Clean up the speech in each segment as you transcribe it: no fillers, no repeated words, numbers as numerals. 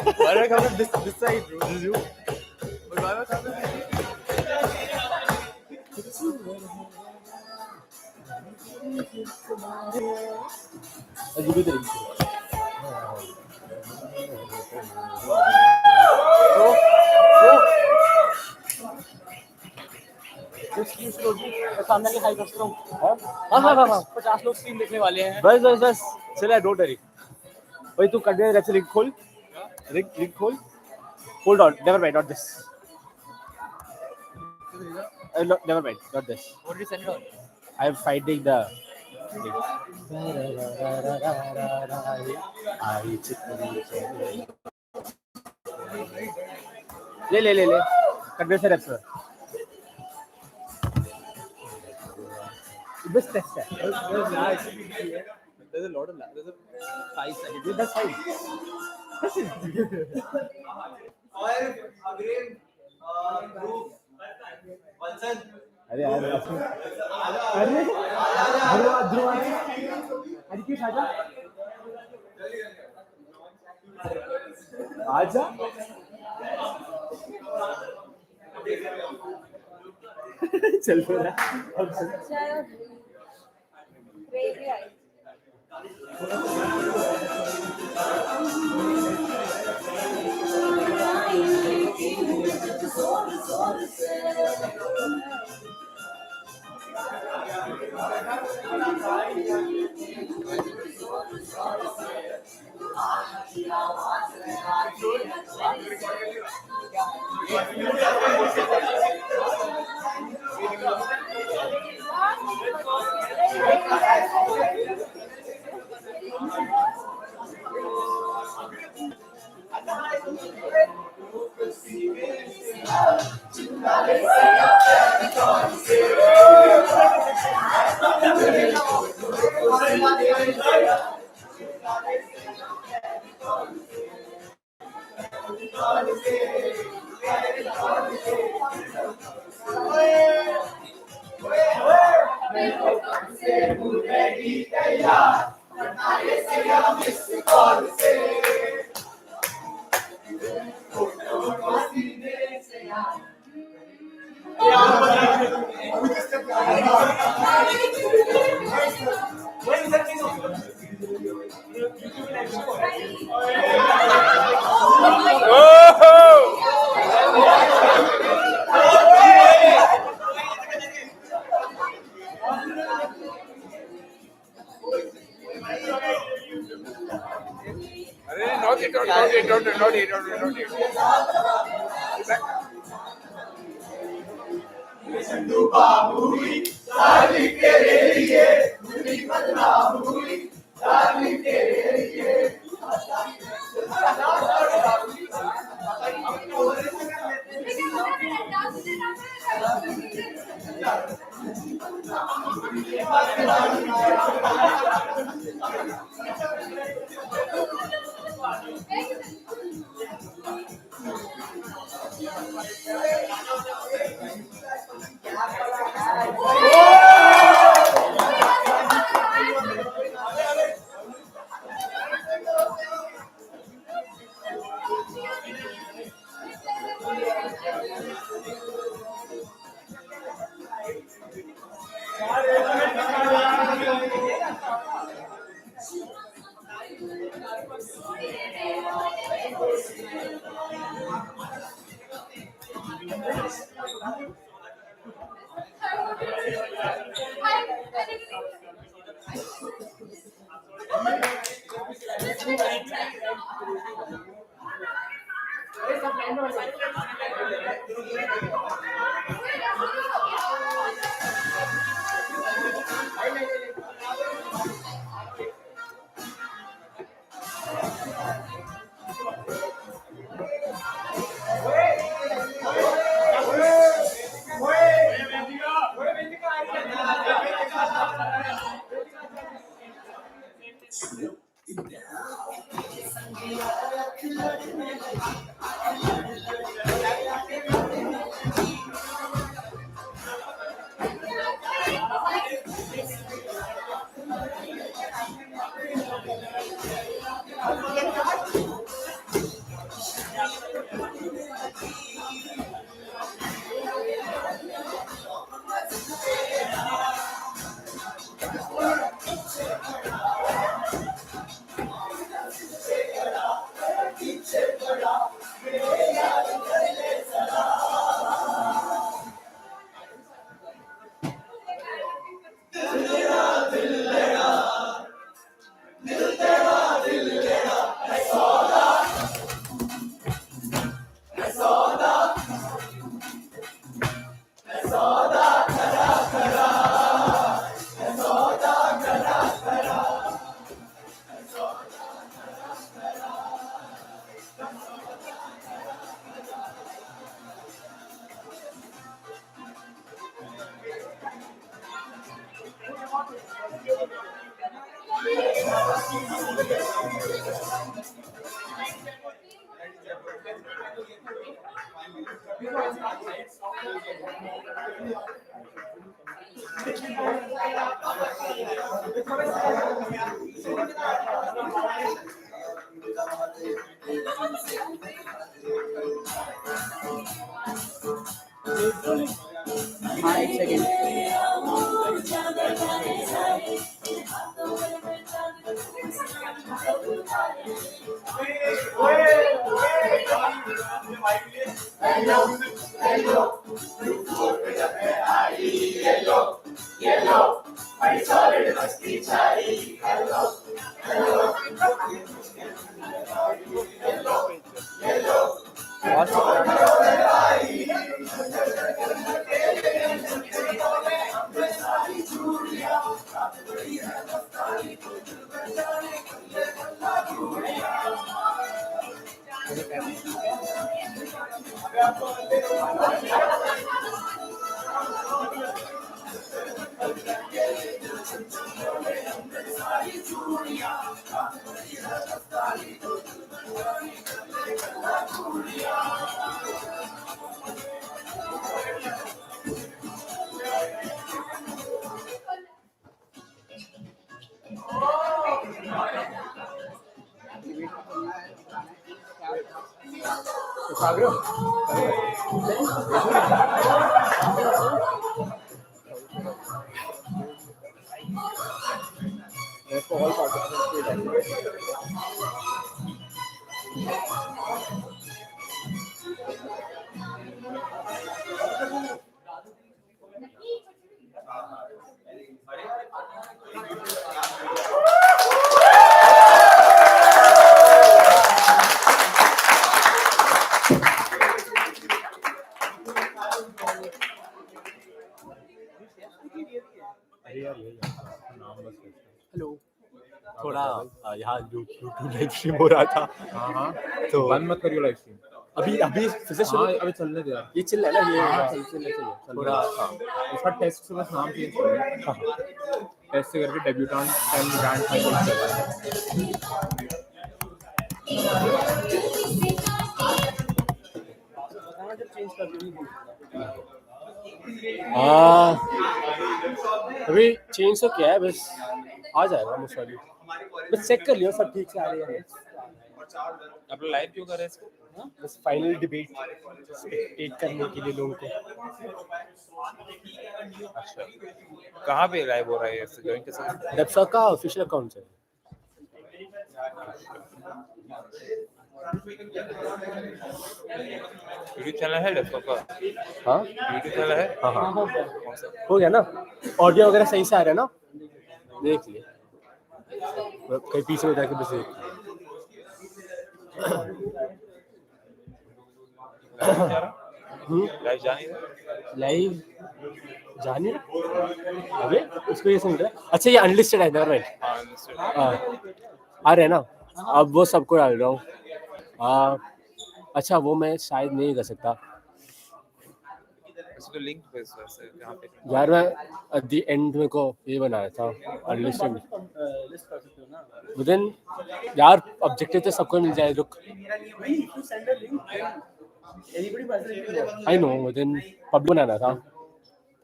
Why do I come from this side, bro? This is you. But why am I coming from this? You do the सामने की high करता हूँ। हाँ 50 लोग screen देखने वाले हैं। बस चला डोंट वरी भाई तू कर दे रिग खोल रिग खोल hold on never mind not this never mind not this what did you send it on I am finding the ले condenser episode this test है there's a lot of lag there's a 5 seconds that's fine और अग्रेम group वंसन अरे यार अरे ध्रुव हरिकेश आजा आजा चल रहा अब चल हाँ एक सेकेंड. हेलो. थोड़ा यहाँ यूट्यूब लाइव स्ट्रीम हो रहा था. हाँ तो बंद मत करियो लाइव स्ट्रीम. अभी फिर से शुरू. अभी चलने दे यार. ये चिल्ला है ना ये. चलिए थोड़ा उसका टेस्ट से बस नाम चेंज कर. टेस्ट से करके डेब्यूटेंट एंड ग्रैंड फाइनल. अभी चेंज तो क्या है, बस आ जाएगा मुश्किल. बस चेक कर लियो सब ठीक से आ रही है. आप लाइव क्यों कर रहे हैं इसको? बस फाइनल डिबेट टेक करने के लिए लोगों को. अच्छा कहाँ पे लाइव हो रहा है? इससे ज्वाइन कैसे? डेबसा का ऑफिशियल अकाउंट है. यूट्यूब चैनल है डेस्कटॉप का? हाँ यूट्यूब चैनल है. हाँ हाँ हो गया ना. ऑडियो वगैरह सही से आ रहा है ना. देख लिए कहीं पीछे में जाके बस देख. लाइव जानी है. लाइव जानी अबे उसको ये समझ रहा है. अच्छा ये अनलिस्टेड है. Never mind. आ रहे हैं ना. अब वो सबको डाल रहा हूँ. अच्छा वो मैं शायद नहीं कर सकता इसको लिंक पे से कहां पे? यार. मैं एट द एंड में को ये बनाया था अनलिस्टेड लिस्ट कर सकते हो ना. विदिन यार ऑब्जेक्टिव तो सबको मिल जाए. रुक आई नो विदिन पब्लिक बनाना था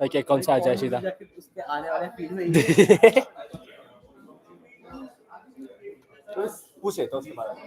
ताकि कौन सा आ जाए सीधा उसके आने वाले फीड में. पूछे तो उसके बारे में.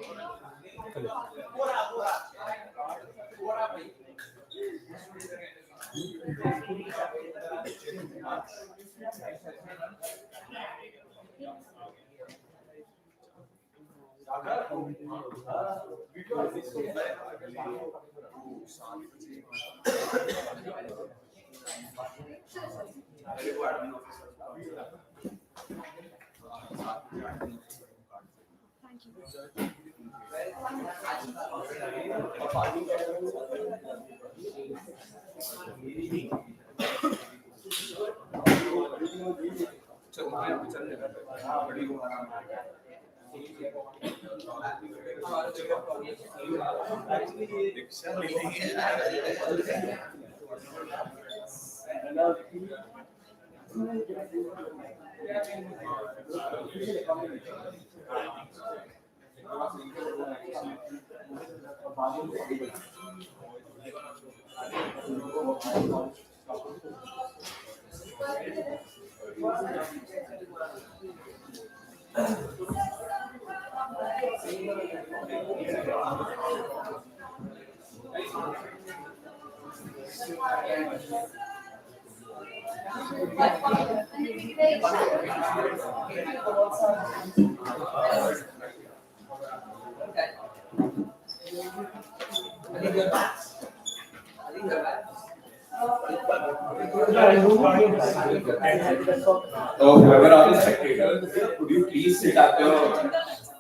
So whoever are the spectators, could you please sit at the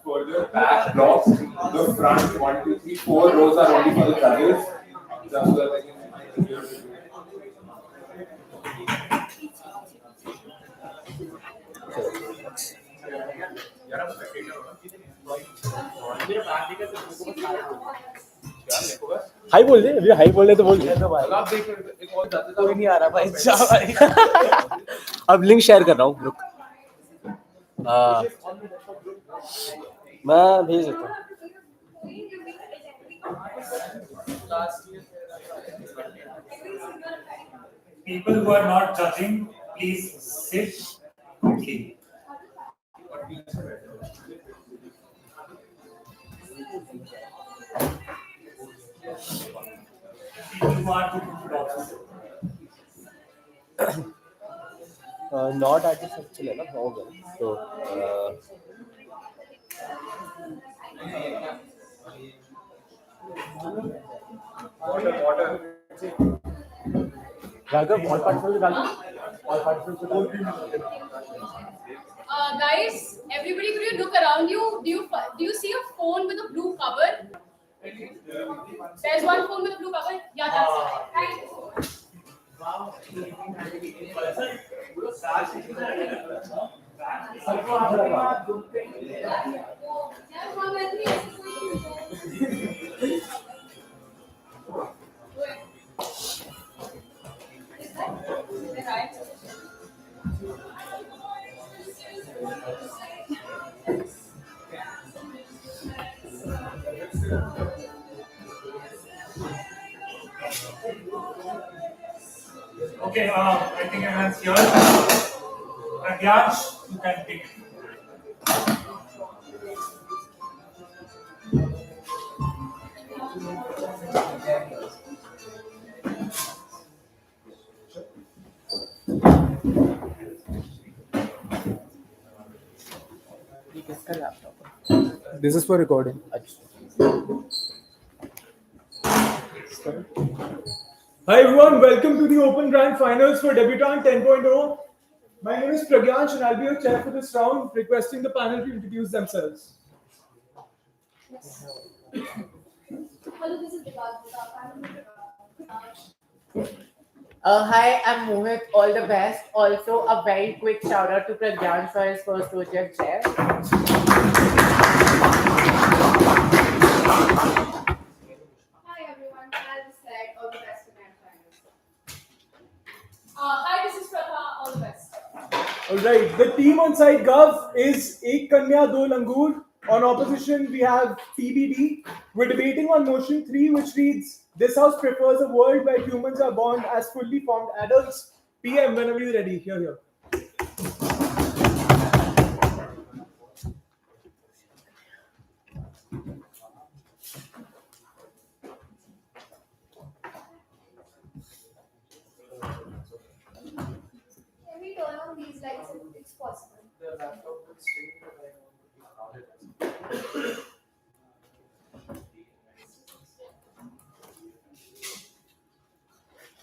further back blocks? The front 1, 2, 3, 4 rows are only for the judges. Just so that they can. High बोल दे, अभी हाई बोल रहे तो बोल दे। कोई नहीं आ रहा भाई, जा भाई। अब लिंक शेयर कर रहा हूँ, रुक। मैं भेज देता हूँ। People who are not judging, please sit quickly. People who are to put boxes. Not at चले ना, हो गया तो राघव ऑल पार्टिसिपेंट्स डाल दो, all participants. Guys, everybody, could you look around you? Do you see a phone with a blue cover? There's one phone with a blue cover. Yeah, that's it. Thank you. Okay, I think everyone's here. Pragyash, you can pick. This is for recording. Hi everyone, welcome to the Open Grand Finals for Debutant 10.0. My name is Pragyansh and I'll be your chair for this round, requesting the panel to introduce themselves. Hello, this is Debutant. Hi, I'm Mohit. All the best. Also, a very quick shout out to Pragyan for his first project chair. Hi everyone, as said, all the best to grand finals. Hi, this is Pratha. All the best. Alright, the team on side Gov is Ek Kanya Do Langur. On opposition, we have TBD. We're debating on motion 3, which reads, this house prefers a world where humans are born as fully formed adults. PM, whenever you're ready. Here. Can we turn on these lights if it's possible?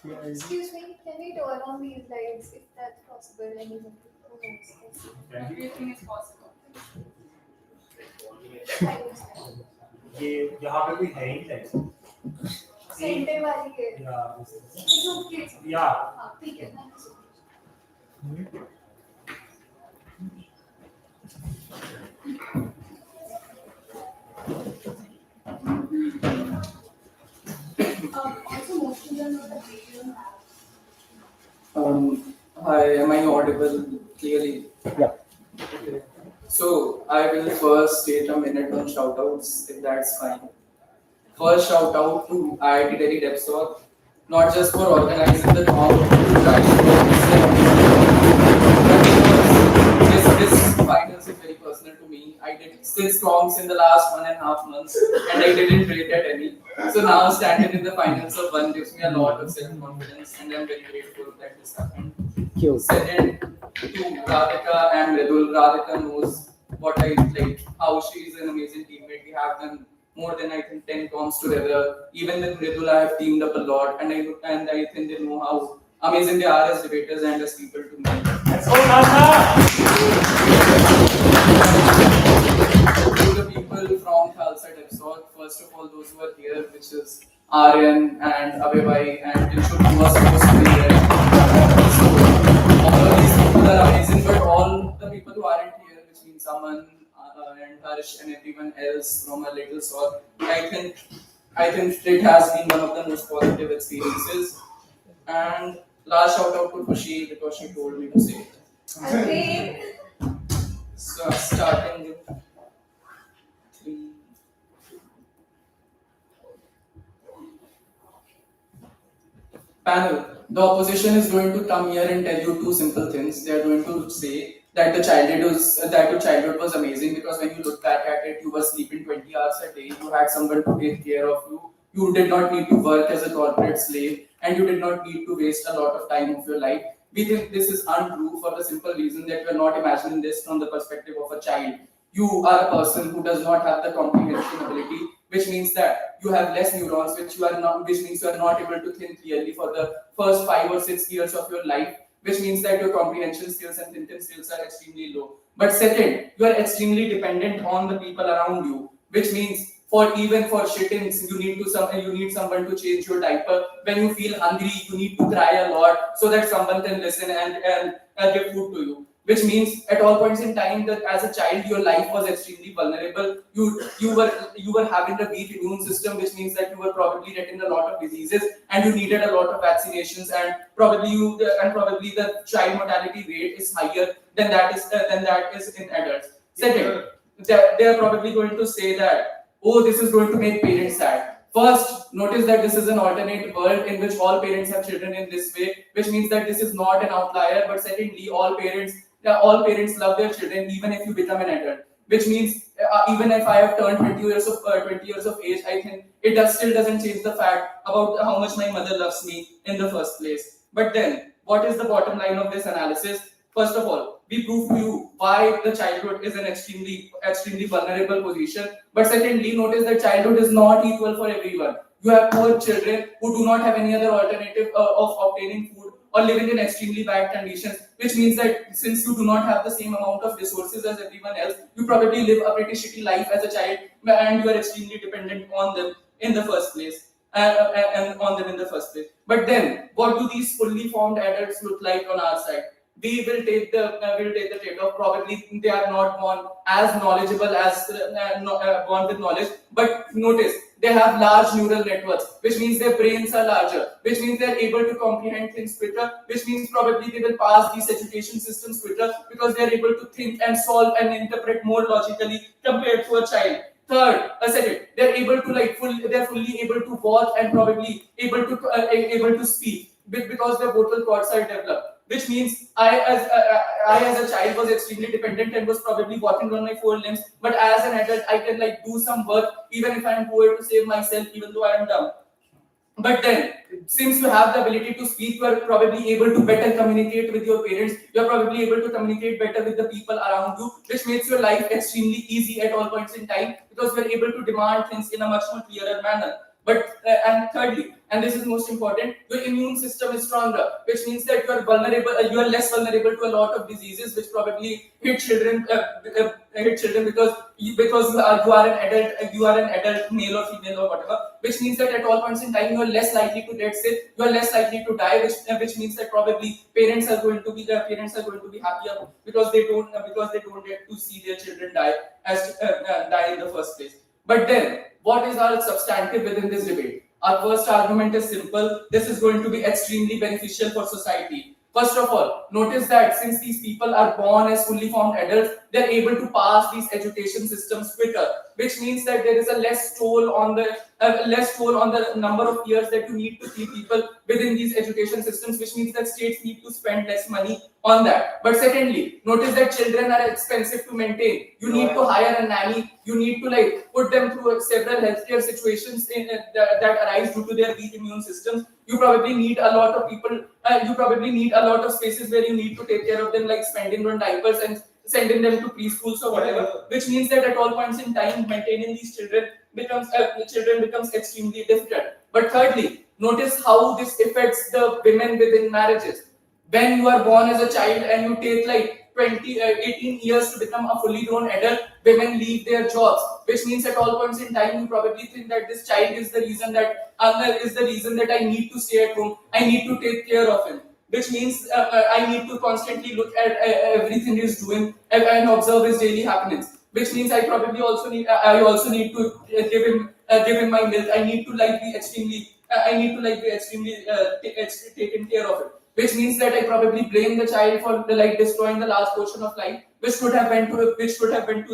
Excuse me, can we turn on these lights if that's possible? Anyone who knows. Okay. Do you think it's possible? ये यहाँ पे कोई है ही नहीं. Centre वाली है. Yeah. It's okay. Yeah. हाँ, ठीक है. Thank you so much. Also, most of them are the video have. Hi, am I audible clearly? Yeah. Okay. So I will first take a minute on shoutouts, if that's fine. First shout out to IIT Delhi Depsor, not just for organizing the talk to guide this finals is very personal to me. I did 6 talks in the last 1.5 months and I didn't rate at any. So now standing in the finals of one gives me a lot of self-confidence and I'm very grateful that this happened. Cute. Second, to Radhika and Mridul. Radhika knows what I like, how she is an amazing teammate. We have done more than I think 10 comps together. Even with Mridul, I have teamed up a lot, and I think they know how amazing they are as debaters and as people to me. Let's go, Nanda! To the people from Khalsa Depsor, first of all, those who are here, which is Aryan and Abhay and Dilshuk, who was supposed to be here. All of these people are amazing, but all the people who aren't here, which means Aman and Harsh and everyone else from a little sort, I think it has been one of the most positive experiences. And last shout out to Khushi because she told me to say it. Again. So starting with 3. Panel, the opposition is going to come here and tell you 2 simple things. They are going to say that your childhood was amazing because when you look back at it, you were sleeping 20 hours a day, you had someone to take care of you, you did not need to work as a corporate slave, and you did not need to waste a lot of time of your life. We think this is untrue for the simple reason that we are not imagining this from the perspective of a child. You are a person who does not have the comprehension ability, which means that you have less neurons, which means you are not able to think clearly for the first 5 or 6 years of your life, which means that your comprehension skills and thinking skills are extremely low. But second, you are extremely dependent on the people around you, which means for shittings, you need someone to change your diaper. When you feel hungry, you need to cry a lot so that someone can listen and give food to you. Which means at all points in time that as a child your life was extremely vulnerable. You were having a weak immune system, which means that you were probably getting a lot of diseases and you needed a lot of vaccinations, and probably the child mortality rate is higher than that is in adults. Second, they are probably going to say that, oh, this is going to make parents sad. First, notice that this is an alternate world in which all parents have children in this way, which means that this is not an outlier. But secondly, all parents love their children even if you become an adult. Which means even if I have turned 20 years of age, I think still doesn't change the fact about how much my mother loves me in the first place. But then, what is the bottom line of this analysis? First of all, we prove to you why the childhood is an extremely vulnerable position. But secondly, notice that childhood is not equal for everyone. You have poor children who do not have any other alternative of obtaining food or living in extremely bad conditions, which means that since you do not have the same amount of resources as everyone else, you probably live a pretty shitty life as a child and you are extremely dependent on them in the first place. But then, what do these fully formed adults look like on our side? We will take the trade-off. Probably they are not born as knowledgeable as born with knowledge, but notice they have large neural networks, which means their brains are larger, which means they are able to comprehend things quicker, which means probably they will pass these education systems quicker because they are able to think and solve and interpret more logically compared to a child. Third, second, they're fully able to walk and probably able to speak because their vocal cords are developed. Which means I as a child was extremely dependent and was probably walking on my 4 limbs. But as an adult, I can do some work even if I am poor to save myself, even though I am dumb. But then, since you have the ability to speak, you are probably able to better communicate with your parents. You are probably able to communicate better with the people around you, which makes your life extremely easy at all points in time because you are able to demand things in a much more clearer manner. But and thirdly, and this is most important, your immune system is stronger, which means that you are vulnerable, you are less vulnerable to a lot of diseases which probably hit children, because you are an adult, you are an adult male or female or whatever, which means that at all points in time you are less likely to get sick, you are less likely to die, which means that probably parents are going to be happier because they don't get to see their children die in the first place. But then, what is our substantive within this debate? Our first argument is simple. This is going to be extremely beneficial for society. First of all, notice that since these people are born as fully formed adults, they're able to pass these education systems quicker, which means that there is a less toll on the number of years that you need to keep people within these education systems, which means that states need to spend less money on that. But secondly, notice that children are expensive to maintain. You need to hire a nanny. You need to put them through several healthcare situations that arise due to their weak immune systems. You probably need a lot of people. You probably need a lot of spaces where you need to take care of them, like spending on diapers and sending them to preschools or whatever. Which means that at all points in time, maintaining these children becomes extremely difficult. But thirdly, notice how this affects the women within marriages. When you are born as a child and you take 18 years to become a fully grown adult, women leave their jobs, which means at all points in time you probably think that this child is the reason that I need to stay at home, I need to take care of him, which means I need to constantly look at everything he's doing and observe his daily happenings, which means I also need to give him my milk. I need to be extremely taken care of it, which means that I probably blame the child for destroying the last portion of life, which should have went to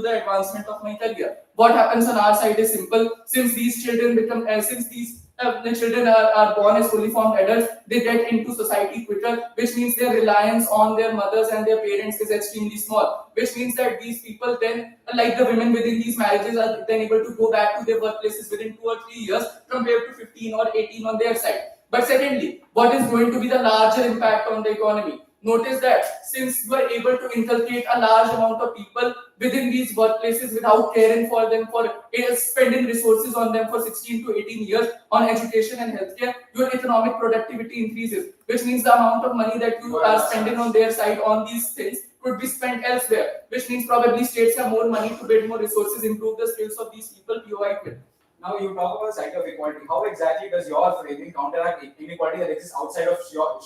the advancement of my career. What happens on our side is simple. Since these children become since these the children are born as fully formed adults, they get into society quicker, which means their reliance on their mothers and their parents is extremely small, which means that these people then, like the women within these marriages, are then able to go back to their workplaces within 2 or 3 years compared to 15 or 18 on their side. But secondly, what is going to be the larger impact on the economy? Notice that since you are able to inculcate a large amount of people within these workplaces without caring for them, for spending resources on them for 16 to 18 years on education and healthcare, your economic productivity increases, which means the amount of money that you are spending on their side on these things could be spent elsewhere, which means probably states have more money to build more resources, improve the skills of these people, provide with. Now you talk about the side of equality. How exactly does your framing counteract inequality that exists outside of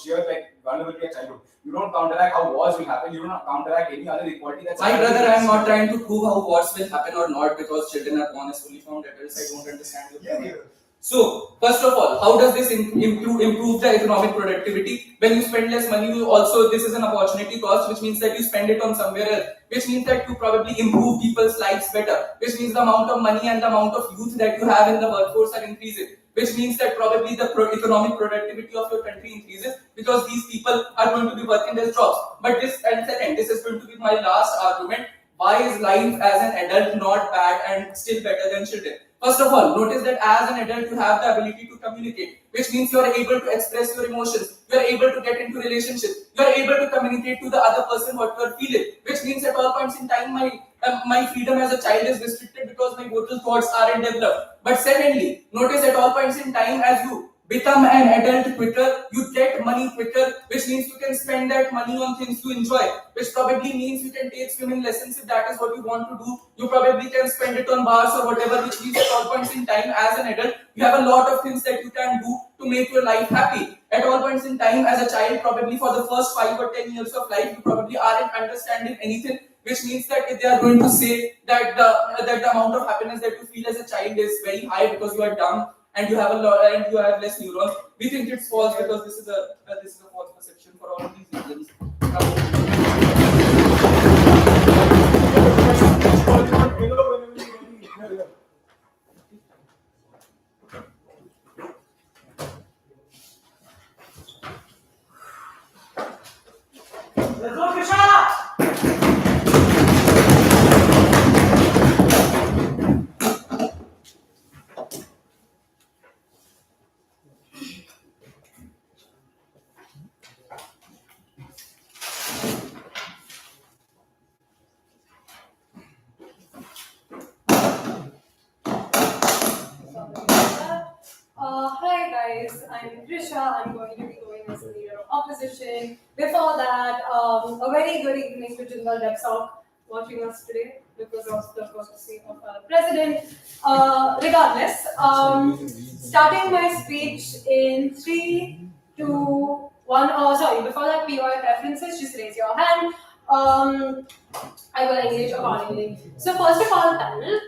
sheer vulnerability of childhood? You don't counteract how wars will happen. You don't counteract any other equality that's. My brother, I am not trying to prove how wars will happen or not because children are born as fully formed adults. I don't understand the point. So, first of all, how does this improve the economic productivity? When you spend less money, this is an opportunity cost, which means that you spend it on somewhere else, which means that you probably improve people's lives better, which means the amount of money and the amount of youth that you have in the workforce are increasing, which means that probably the economic productivity of your country increases because these people are going to be working their jobs. But this is going to be my last argument. Why is life as an adult not bad and still better than children? First of all, notice that as an adult you have the ability to communicate, which means you are able to express your emotions, you are able to get into relationships, you are able to communicate to the other person what you are feeling, which means at all points in time my freedom as a child is restricted because my total thoughts aren't developed. But secondly, notice at all points in time as you become an adult quicker, you get money quicker, which means you can spend that money on things you enjoy, which probably means you can take swimming lessons if that is what you want to do. You probably can spend it on bars or whatever, which means at all points in time as an adult, you have a lot of things that you can do to make your life happy. At all points in time as a child, probably for the first 5 or 10 years of life, you probably aren't understanding anything, which means that if they are going to say that the amount of happiness that you feel as a child is very high because you are dumb and you have less neurons, we think it's false because this is a false perception for all of these reasons. Let's go, Krishna! Regardless, I'm Krisha. I'm going to be going as the leader of opposition. Before that, a very good evening to Jindal Depsok watching us today because of the courtesy of our president. Regardless, starting my speech in 3, 2, 1. Sorry, before that, POI preferences, just raise your hand. I will engage accordingly. So first of all, panel,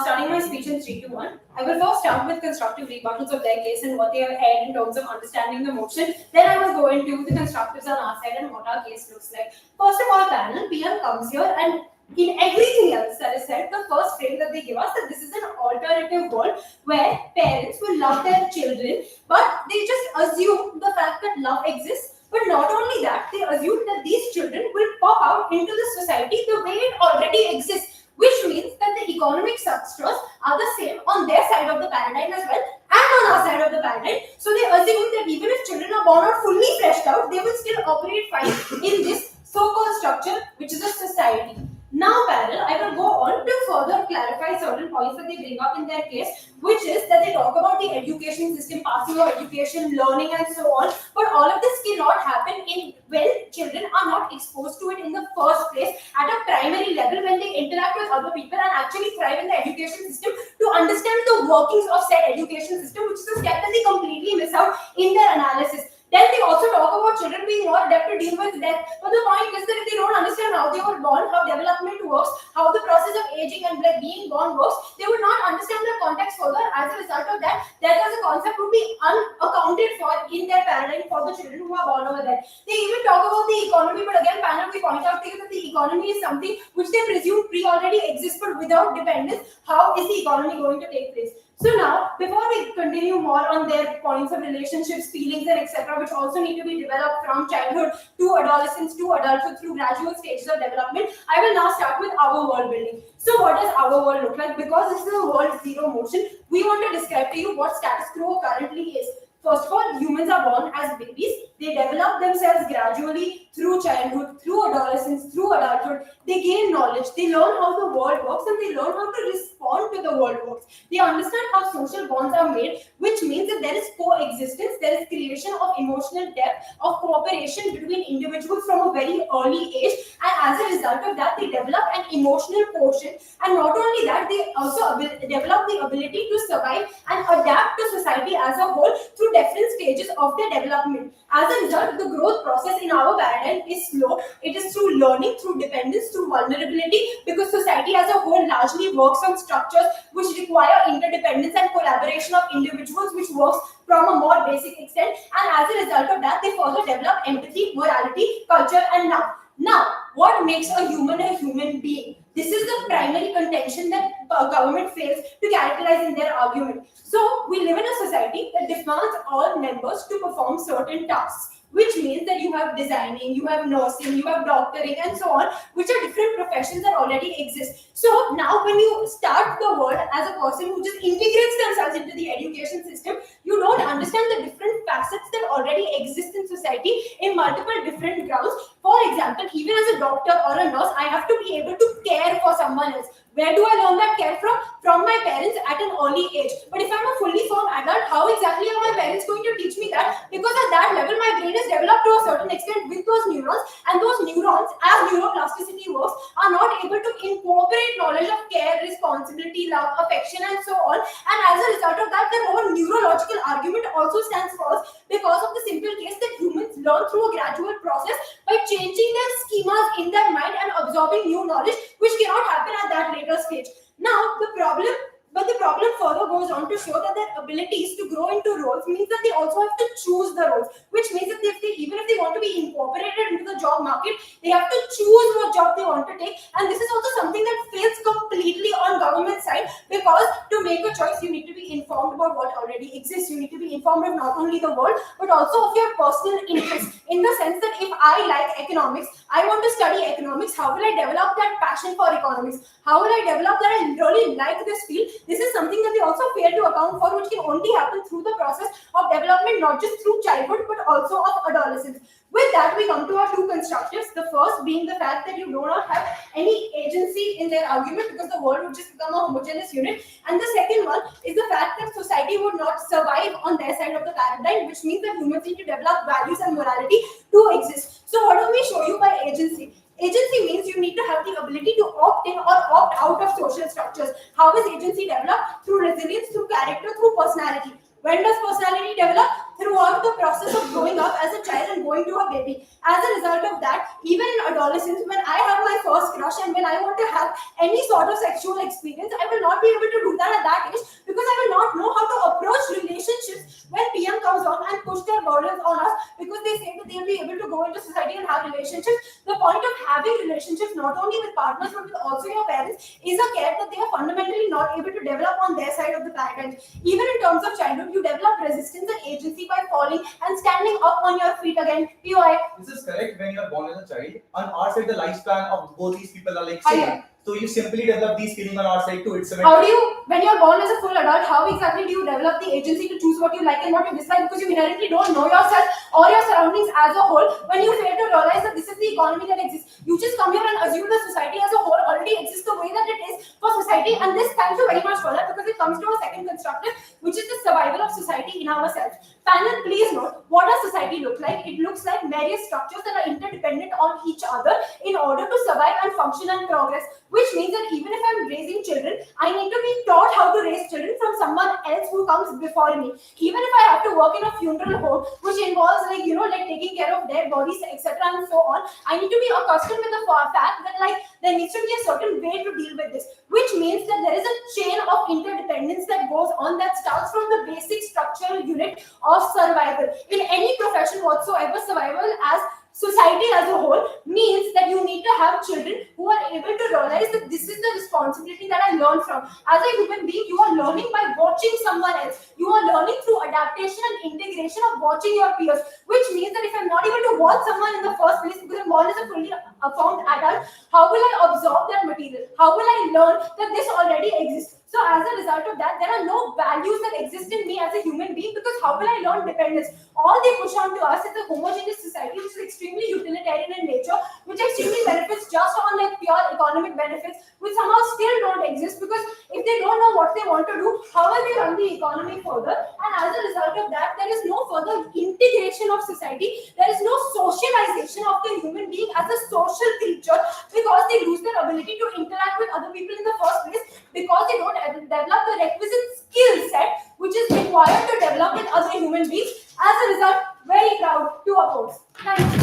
starting my speech in 3, 2, 1, I will first start with constructive rebuttals of their case and what they have had in terms of understanding the motion. Then I will go into the constructives on our side and what our case looks like. First of all, panel, PM comes here and in everything else that is said, the first frame that they give us that this is an alternative world where parents will love their children, but they just assume the fact that love exists. But not only that, they assume that these children will pop out into the society the way it already exists, which means that the economic structures are the same on their side of the paradigm as well and on our side of the paradigm. So they assume that even if children are born out fully fleshed out, they will still operate fine in this so-called structure, which is a society. Now, parallel, I will go on to further clarify certain points that they bring up in their case, which is that they talk about the education system, passing of education, learning, and so on. But all of this cannot happen when children are not exposed to it in the first place at a primary level when they interact with other people and actually thrive in the education system to understand the workings of said education system, which is a step that they completely miss out in their analysis. Then they also talk about children being more adept to deal with death. But the point is that if they don't understand how they were born, how development works, how the process of aging and being born works, they would not understand the context further. As a result of that, that as a concept would be unaccounted for in their paradigm for the children who are born over there. They even talk about the economy, but again, panel, we point out to you that the economy is something which they presume already exists, but without dependence. How is the economy going to take place? So now, before we continue more on their points of relationships, feelings, and etc., which also need to be developed from childhood to adolescence to adulthood through gradual stages of development, I will now start with our world building. So what does our world look like? Because this is a world zero motion, we want to describe to you what status quo currently is. First of all, humans are born as babies. They develop themselves gradually through childhood, through adolescence, through adulthood. They gain knowledge. They learn how the world works and they learn how to respond to the world works. They understand how social bonds are made, which means that there is coexistence, there is creation of emotional depth, of cooperation between individuals from a very early age. And as a result of that, they develop an emotional quotient. And not only that, they also develop the ability to survive and adapt to society as a whole through different stages of their development. As a result, the growth process in our paradigm is slow. It is through learning, through dependence, through vulnerability, because society as a whole largely works on structures which require interdependence and collaboration of individuals, which works from a more basic extent. And as a result of that, they further develop empathy, morality, culture, and now. Now, what makes a human being? This is the primary contention that government fails to characterize in their argument. So, we live in a society that demands all members to perform certain tasks, which means that you have designing, you have nursing, you have doctoring, and so on, which are different professions that already exist. So now when you start the world as a person who just integrates themselves into the education system, you don't understand the different facets that already exist in society in multiple different grounds. For example, even as a doctor or a nurse, I have to be able to care for someone else. Where do I learn that care from? From my parents at an early age. But if I'm a fully formed adult, how exactly are my parents going to teach me that? Because at that level, my brain is developed to a certain extent with those neurons, and those neurons, as neuroplasticity works, are not able to incorporate knowledge of care, responsibility, love, affection, and so on. And as a result of that, the whole neurological argument also stands false because of the simple case that humans learn through a gradual process by changing their schemas in their mind and absorbing new knowledge, which cannot happen at that later stage. Now, the problem further goes on to show that their abilities to grow into roles means that they also have to choose the roles, which means that even if they want to be incorporated into the job market, they have to choose what job they want to take. And this is also something that fails completely on government side, because to make a choice, you need to be informed about what already exists. You need to be informed of not only the world, but also of your personal interests. In the sense that if I like economics, I want to study economics, how will I develop that passion for economics? How will I develop that I really like this field? This is something that they also fail to account for, which can only happen through the process of development, not just through childhood, but also of adolescence. With that, we come to our two constructives. The first being the fact that you do not have any agency in their argument because the world would just become a homogeneous unit. And the second one is the fact that society would not survive on their side of the paradigm, which means that humans need to develop values and morality to exist. So what do we show you by agency? Agency means you need to have the ability to opt in or opt out of social structures. How is agency developed? Through resilience, through character, through personality. When does personality develop? Throughout the process of growing up as a child and going to a baby. As a result of that, even in adolescence, when I have my first crush and when I want to have any sort of sexual experience, I will not be able to do that at that age because I will not know how to approach relationships when PM comes on and push their burdens on us because they say that they'll be able to go into society and have relationships. The point of having relationships not only with partners but with also your parents is a care that they are fundamentally not able to develop on their side of the paradigm. Even in terms of childhood, you develop resistance and agency by falling and standing up on your feet again. POI. This is correct. When you are born as a child, on our side the lifespan of both these people are like Aye. same. So you simply develop these feelings on our side too. It's How do you, when you're born as a full adult, how exactly do you develop the agency to choose what you like and what you dislike because you inherently don't know yourself or your surroundings as a whole when you fail to realize that this is the economy that exists. You just come here and assume that society as a whole already exists the way that it is for society, and this thank you very much for that because it comes to a second constructive, which is the survival of society in ourselves. Panel, please note, what does society look like? It looks like various structures that are interdependent on each other in order to survive and function and progress, which means that even if I'm raising children, I need to be taught how to raise children from someone else who comes before me. Even if I have to work in a funeral home, which involves like taking care of dead bodies, etc. and so on, I need to be accustomed with the fact that there needs to be a certain way to deal with this, which means that there is a chain of interdependence that goes on that starts from the basic structural unit of survival. In any profession whatsoever, survival as society as a whole means that you need to have children who are able to realize that this is the responsibility that I learned from. As a human being, you are learning by watching someone else. You are learning through adaptation and integration of watching your peers, which means that if I'm not able to watch someone in the first place because I'm born as a fully formed adult, how will I absorb that material? How will I learn that this already exists? So as a result of that, there are no values that exist in me as a human being because how will I learn dependence? All they push on to us is a homogeneous society which is extremely utilitarian in nature, which extremely benefits just on pure economic benefits, which somehow still don't exist because if they don't know what they want to do, how will they run the economy further? And as a result of that, there is no further integration of society. There is no socialization of the human being as a social creature because they lose their ability to interact with other people in the first place because they don't develop the requisite skill set which is required to develop in other human beings. As a result, very proud to oppose. Thank you.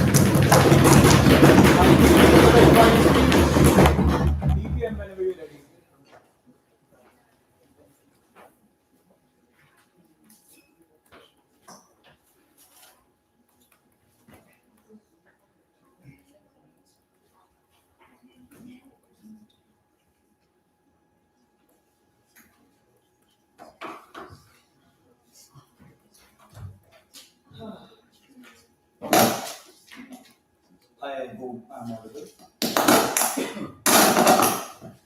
DPM whenever you're ready. I hope I'm audible.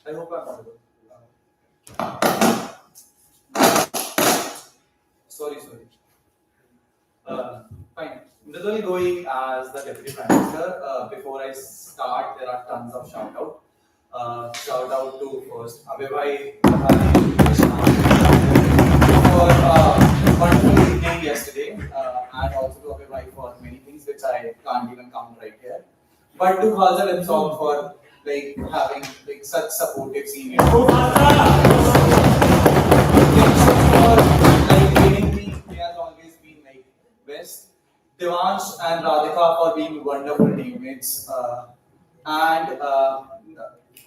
I hope I'm audible. Sorry. Fine. This will be going as the Deputy Prime Minister. Before I start, there are tons of shout out. Shout out to first Abhay for wonderful evening yesterday, and also to Abhay for many things which I can't even count right here. But to Hazal and Song for having such supportive seniors. Training me, he has always been best. Devansh and Radhika for being wonderful teammates, and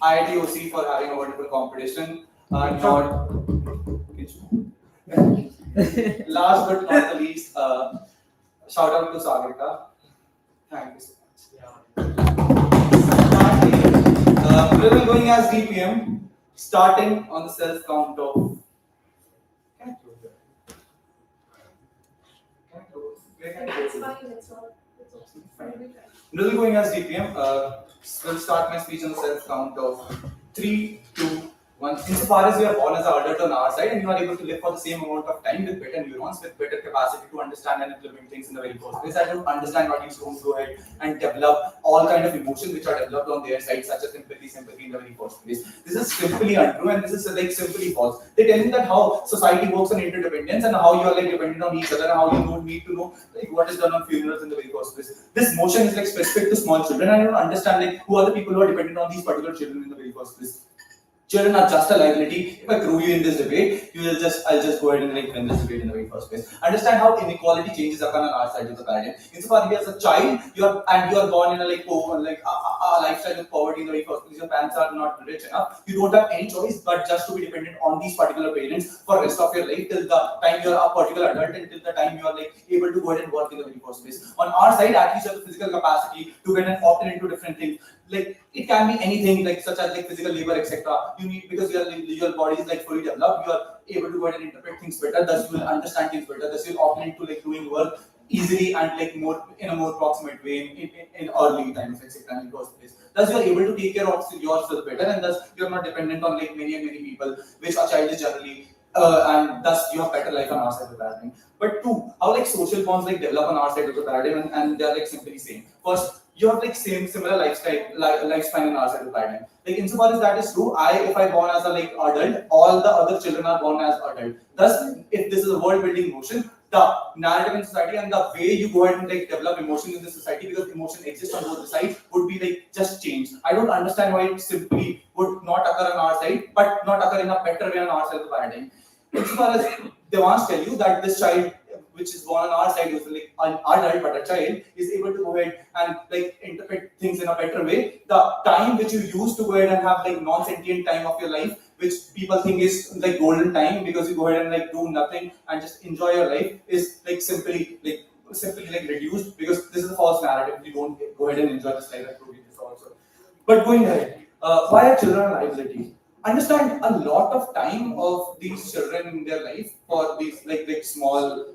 IITOC for having a wonderful competition. Not last but not the least, shout out to Sagarika. Thank you so much. We will be going as DPM, starting on the self count of. It's fine. It's fine. We'll be going as DPM. We'll start my speech on the self count of 3, 2, Insofar as you are born as an adult on our side and you are able to live for the same amount of time with better neurons, with better capacity to understand and implement things in the very first place, I don't understand why you don't go ahead and develop all kind of emotions which are developed on their side, such as sympathy in the very first place. This is simply untrue and this is like simply false. They tell you that how society works on interdependence and how you are like dependent on each other and how you don't need to know like what is done on funerals in the very first place. This motion is like specific to small children. I don't understand like who are the people who are dependent on these particular children in the very first place. Children are just a liability. If I throw you in this debate, I'll just go ahead and like win this debate in the very first place. Understand how inequality changes upon on our side of the paradigm. Insofar as a child, you are born in a like a lifestyle of poverty in the very first place. Your parents are not rich enough. You don't have any choice but just to be dependent on these particular parents for the rest of your life till the time you are a particular adult and till the time you are like able to go ahead and work in the very first place. On our side, at least you have the physical capacity to get and opt into different things. Like it can be anything like such as like physical labor, etc. You need because your body is like fully developed, you are able to go ahead and interpret things better, thus you will understand things better, thus you'll opt into like doing work easily and like more in a more proximate way in early times, etc. in first place. Thus you are able to take care of yourself better and thus you're not dependent on like many people, which a child is generally and thus you have better life on our side of the paradigm. But two, how like social bonds like develop on our side of the paradigm and they're like simply same. First, you have like similar lifespan in our side of the paradigm. Like insofar as that is true, if I born as a like adult, all the other children are born as adult. Thus, if this is a world building motion, the narrative in society and the way you go ahead and like develop emotion in the society, because emotion exists on both the sides, would be like just changed. I don't understand why it simply would not occur on our side, but not occur in a better way on our side of the paradigm. Insofar as Devans tell you that this child which is born on our side is like an adult but a child is able to go ahead and like interpret things in a better way. The time which you use to go ahead and have like non-sentient time of your life, which people think is like golden time because you go ahead and like do nothing and just enjoy your life, is like simply like reduced because this is a false narrative. You don't go ahead and enjoy this life and prove this also. But going ahead, why are children a liability? Understand a lot of time of these children in their life for these like small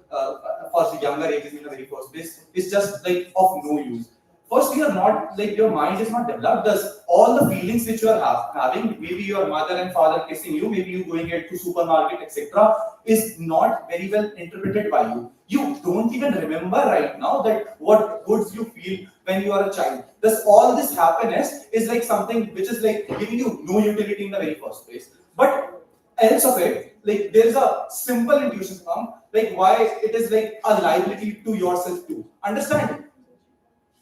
for the younger ages in the very first place is just like of no use. First, you are not like your mind is not developed. Thus, all the feelings which you are having, maybe your mother and father kissing you, maybe you going to supermarket, etc., is not very well interpreted by you. You don't even remember right now that what goods you feel when you are a child. Thus, all this happiness is like something which is like giving you no utility in the very first place. But else of it, like there is a simple intuition from like why it is like a liability to yourself too. Understand?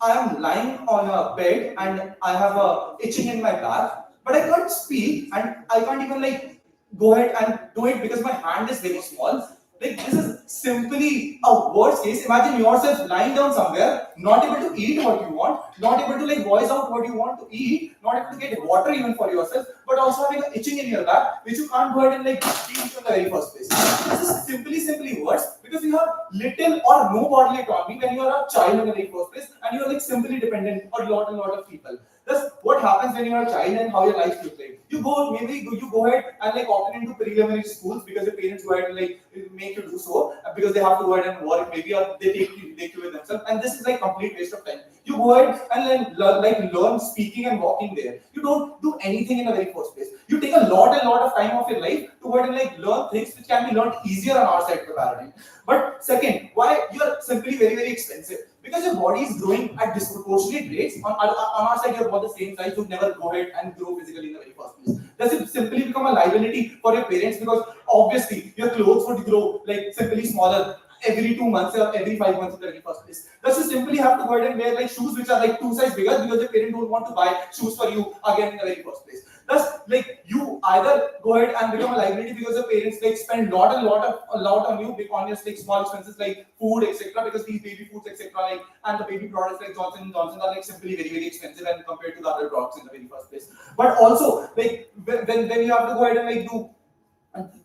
I am lying on a bed and I have a itching in my back, but I can't speak and I can't even like go ahead and do it because my hand is very small. Like this is simply a worst case. Imagine yourself lying down somewhere, not able to eat what you want, not able to like voice out what you want to eat, not able to get water even for yourself, but also having an itching in your back, which you can't go ahead and like deal with in the very first place. This is simply worse because you have little or no bodily autonomy when you are a child in the very first place, and you are like simply dependent on a lot of people. Thus, what happens when you are a child and how your life looks like? You go ahead and like opt into preliminary schools because your parents go ahead and like make you do so because they have to go ahead and work maybe or they take you with themselves, and this is like complete waste of time. You go ahead and then learn speaking and walking there. You don't do anything in the very first place. You take a lot of time of your life to go ahead and like learn things which can be learned easier on our side of the paradigm. But second, why you are simply very expensive? Because your body is growing at disproportionate rates. On our side, you're about the same size. You'd never go ahead and grow physically in the very first place. Does it simply become a liability for your parents? Because obviously your clothes would grow like simply smaller every 2 months or every 5 months in the very first place. Thus, you simply have to go ahead and wear like shoes which are like 2 sizes bigger because your parents don't want to buy shoes for you again in the very first place. Thus, like you either go ahead and become a liability because your parents like spend a lot on you on your like small expenses like food, etc. Because these baby foods, etc. like and the baby products like Johnson & Johnson are like simply very expensive and compared to the other products in the very first place. But also like when you have to go ahead and like do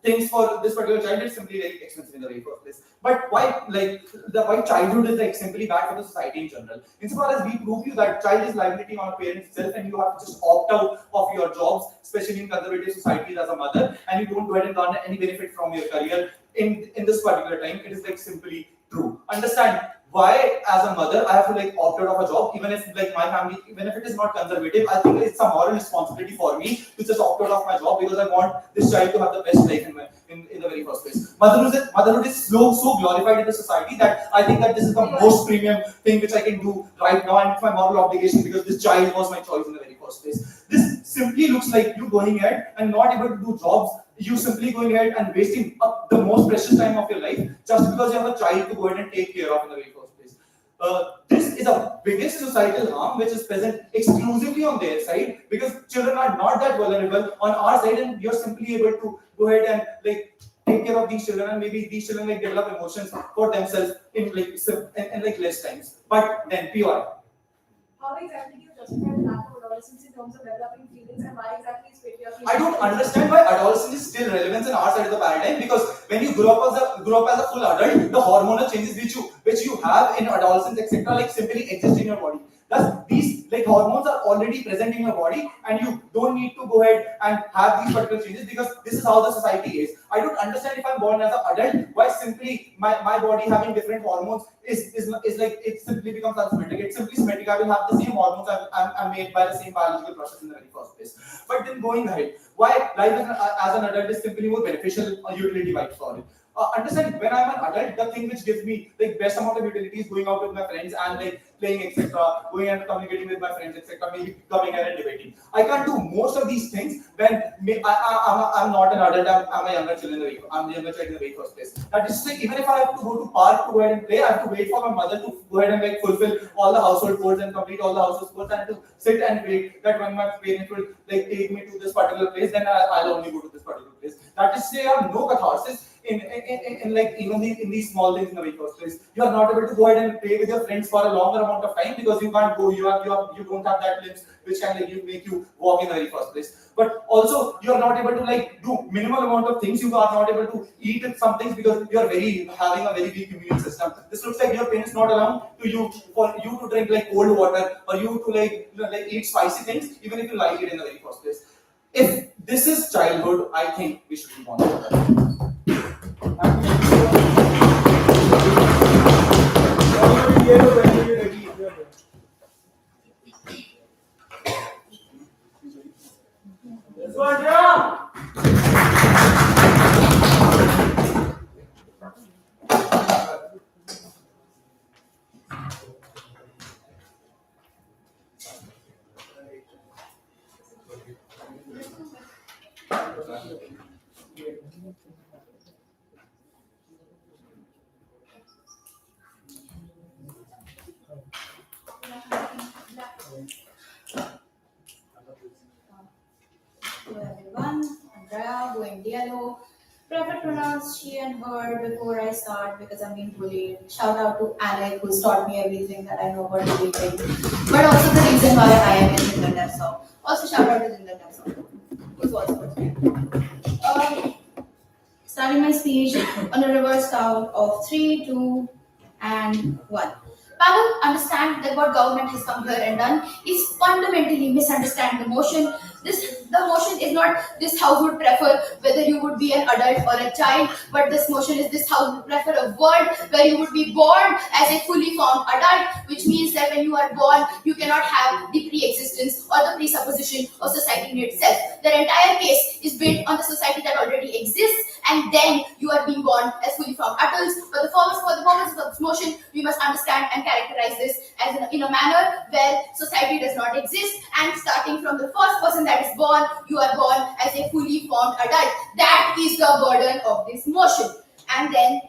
things for this particular child, it's simply very expensive in the very first place. But why childhood is like simply bad for the society in general? Insofar as we prove you that child is liability on parents itself, and you have to just opt out of your jobs, especially in conservative societies as a mother, and you don't go ahead and garner any benefit from your career in this particular time. It is like simply true. Understand why as a mother I have to like opt out of a job, even if like my family, even if it is not conservative, I think it's a moral responsibility for me to just opt out of my job because I want this child to have the best life in the very first place. Motherhood is so glorified in the society that I think that this is the most premium thing which I can do right now, and it's my moral obligation because this child was my choice in the very first place. This simply looks like you going ahead and not able to do jobs, you simply going ahead and wasting up the most precious time of your life just because you have a child to go ahead and take care of in the very first place. This is the biggest societal harm which is present exclusively on their side, because children are not that vulnerable on our side, and you're simply able to go ahead and like take care of these children, and maybe these children like develop emotions for themselves in like less times. But then pure. How exactly do you justify the lack of adolescence in terms of developing feelings, and why exactly is patriarchy? I don't understand why adolescence is still relevant in our side of the paradigm, because when you grow up as a full adult, the hormonal changes which you have in adolescence, etc., like simply exist in your body. Thus, these like hormones are already present in your body, and you don't need to go ahead and have these particular changes because this is how the society is. I don't understand if I'm born as an adult, why simply my body having different hormones is like it simply becomes unsymmetric. It's simply symmetric. I will have the same hormones. I'm made by the same biological process in the very first place. But then going ahead, why life as an adult is simply more beneficial or utility vibes for it. Understand, when I'm an adult, the thing which gives me like best amount of utility is going out with my friends and like playing, etc., going and communicating with my friends, etc., maybe coming and debating. I can't do most of these things when I'm not an adult. I'm a younger child in the very, I'm the younger child in the very first place. That is like, even if I have to go to park to go ahead and play, I have to wait for my mother to go ahead and like fulfill all the household chores and complete all the household chores, and to sit and wait that when my parents will like take me to this particular place, then I'll only go to this particular place. That is, say, I have no catharsis in like even in these small things in the very first place. You are not able to go ahead and play with your friends for a longer amount of time because you can't go. You don't have that limbs which can like make you walk in the very first place. But also you are not able to like do minimal amount of things. You are not able to eat some things because you are having a very weak immune system. This looks like your parents not allowing to you for you to drink like cold water or you to like eat spicy things even if you like it in the very first place. If this is childhood, I think we should be born. Hello everyone, Andrea, going yellow. Prefer pronounce she and her before I start because I'm being bullied. Shout out to Alec who's taught me everything that I know about debating. But also the reason why I am in Jinder Dapsong. Also shout out to Jinder Dapsong, who's also with me. Starting my speech on a reverse count of 3, 2, and 1. Panel, understand that what government has come here and done is fundamentally misunderstand the motion. The motion is not this house would prefer whether you would be an adult or a child, but this motion is this house would prefer a world where you would be born as a fully formed adult, which means that when you are born, you cannot have the pre-existence or the presupposition of society in itself. Their entire case is built on the society that already exists, and then you are being born as fully formed adults. But for the purposes of this motion, we must understand and characterize this as in a manner where society does not exist, and starting from the first person that is born, you are born as a fully formed adult. That is the burden of this motion. And then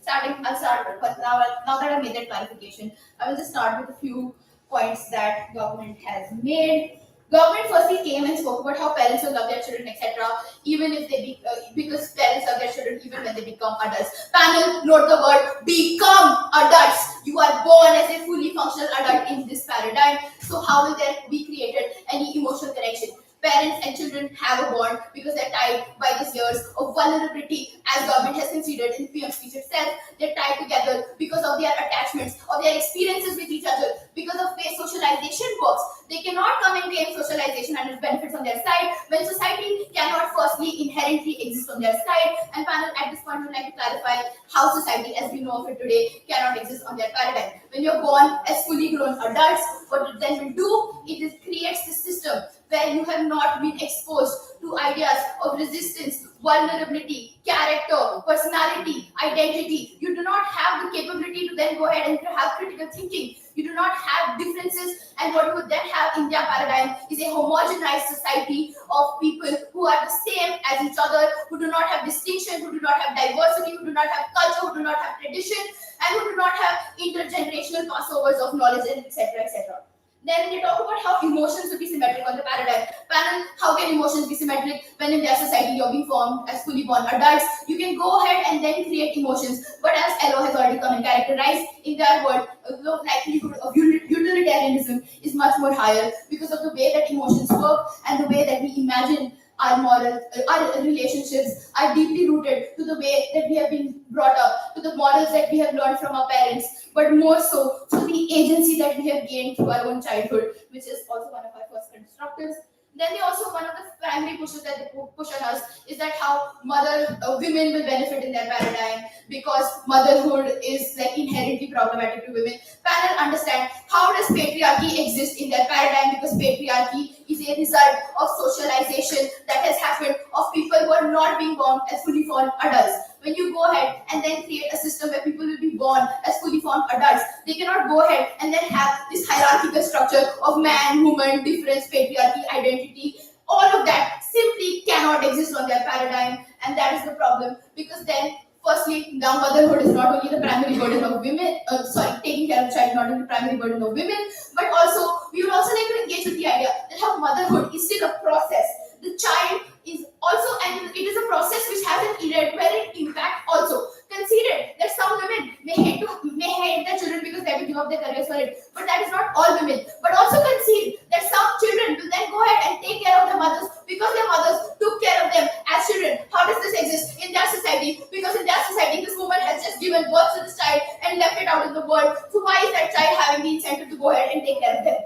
I'll start, but now that I made that clarification, I will just start with a few points that government has made. Government firstly came and spoke about how parents will love their children, etc. Even if they because parents love their children even when they become adults. Panel, note the word become adults. You are born as a fully functional adult in this paradigm. So how will there be created any emotional connection? Parents and children have a bond because they're tied by these years of vulnerability, as government has considered in the PM speech itself. They're tied together because of their attachments, of their experiences with each other, because of their socialization works. They cannot come and claim socialization and its benefits on their side when society cannot firstly inherently exist on their side. And panel, at this point, would like to clarify how society as we know of it today cannot exist on their paradigm. When you're born as fully grown adults, what it then will do, it creates this system where you have not been exposed to ideas of resistance, vulnerability, character, personality, identity. You do not have the capability to then go ahead and have critical thinking. You do not have differences, and what you would then have in their paradigm is a homogenized society of people who are the same as each other, who do not have distinction, who do not have diversity, who do not have culture, who do not have tradition, and who do not have intergenerational passovers of knowledge, and etc. etc. Then they talk about how emotions will be symmetric on the paradigm. Panel, how can emotions be symmetric when in their society you're being formed as fully born adults? You can go ahead and then create emotions. But as Elo has already come and characterized, in their word, the likelihood of utilitarianism is much more higher because of the way that emotions work and the way that we imagine our morals, our relationships are deeply rooted to the way that we have been brought up, to the models that we have learned from our parents, but more so to the agency that we have gained through our own childhood, which is also one of our first constructors. Then they also, one of the primary pushes that they push on us is that how women will benefit in their paradigm because motherhood is like inherently problematic to women. Panel, understand how does patriarchy exist in their paradigm, because patriarchy is a result of socialization that has happened of people who are not being born as fully formed adults. When you go ahead and then create a system where people will be born as fully formed adults, they cannot go ahead and then have this hierarchical structure of man, woman, difference, patriarchy, identity. All of that simply cannot exist on their paradigm, and that is the problem, because then firstly, now motherhood is not only the primary burden of women, taking care of child not only the primary burden of women, but also we would also like to engage with the idea that how motherhood is still a process. The child is also, and it is a process which has an inherent impact also. Consider that some women may hate their children because they will give up their careers for it, but that is not all women. But also concede that some children will then go ahead and take care of their mothers because their mothers took care of them as children. How does this exist in their society? Because in their society, this woman has just given birth to this child and left it out in the world. So why is that child having the incentive to go ahead and take care of them?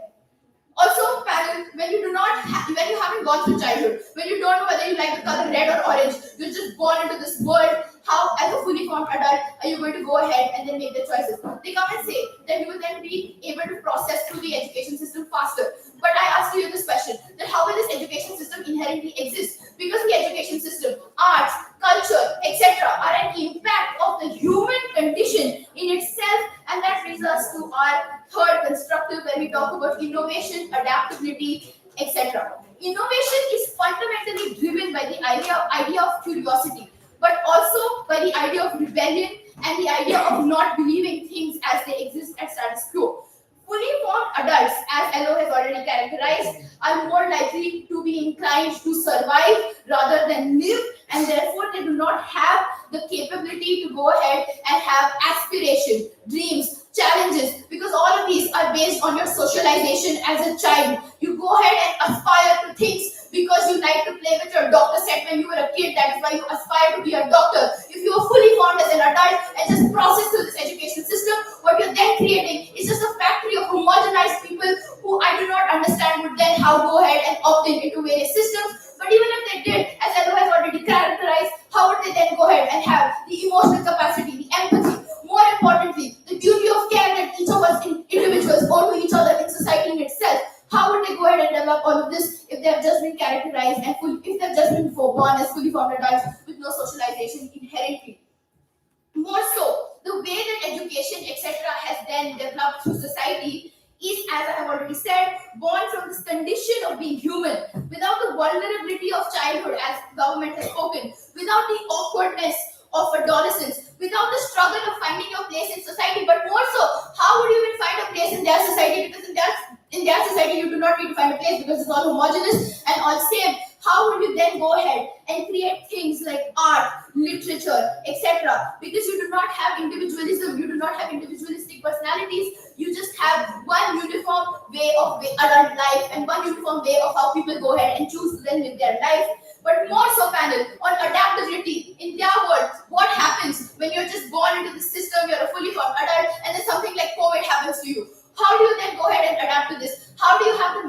Also, parents, when you haven't gone through childhood, when you don't know whether you like the color red or orange, you're just born into this world. How, as a fully formed adult, are you going to go ahead and then make the choices? They come and say that you will then be able to process through the education system faster. But I ask you this question: that how will this education system inherently exist? Because the education system, arts, culture, etc., are an impact of the human condition in itself, and that brings us to our third constructive, where we talk about innovation, adaptability, etc. Innovation is fundamentally driven by the idea of curiosity, but also by the idea of rebellion and the idea of not believing things as they exist at status quo. Fully formed adults, as Elo has already characterized, are more likely to be inclined to survive rather than live, and therefore they do not have the capability to go ahead and have aspiration, dreams, challenges, because all of these are based on your socialization as a child. You go ahead and aspire to things because you like to play with your doctor set when you were a kid. That is why you aspire to be a doctor. If you are fully formed as an adult and just process through this education system, what you're then creating is just a factory of homogenized people who I do not understand would then how go ahead and opt in into various systems. But even if they did, as Elo has already characterized, how would they then go ahead and have the emotional capacity, the empathy, more importantly, the duty of care that each of us individuals owe to each other in society in itself? How would they go ahead and develop all of this if they have just been characterized and if they have just been born as fully formed adults with no socialization inherently? More so, the way that education, etc., has then developed through society is, as I have already said, born from this condition of being human, without the vulnerability of childhood, as government has spoken, without the awkwardness of adolescence, without the struggle of finding your place in society, but more so, how would you even find a place in their society? Because in their society, you do not need to find a place because it's all homogeneous and all same. How would you then go ahead and create things like art, literature, etc.? Because you do not have individualism, you do not have individualistic personalities, you just have one uniform way of adult life and one uniform way of how people go ahead and choose to then live their life. But more so, panel, on adaptability, in their words, what happens when you're just born into the system, you're a fully formed adult, and then something like COVID happens to you? How do you then go ahead and adapt to this? How do you have the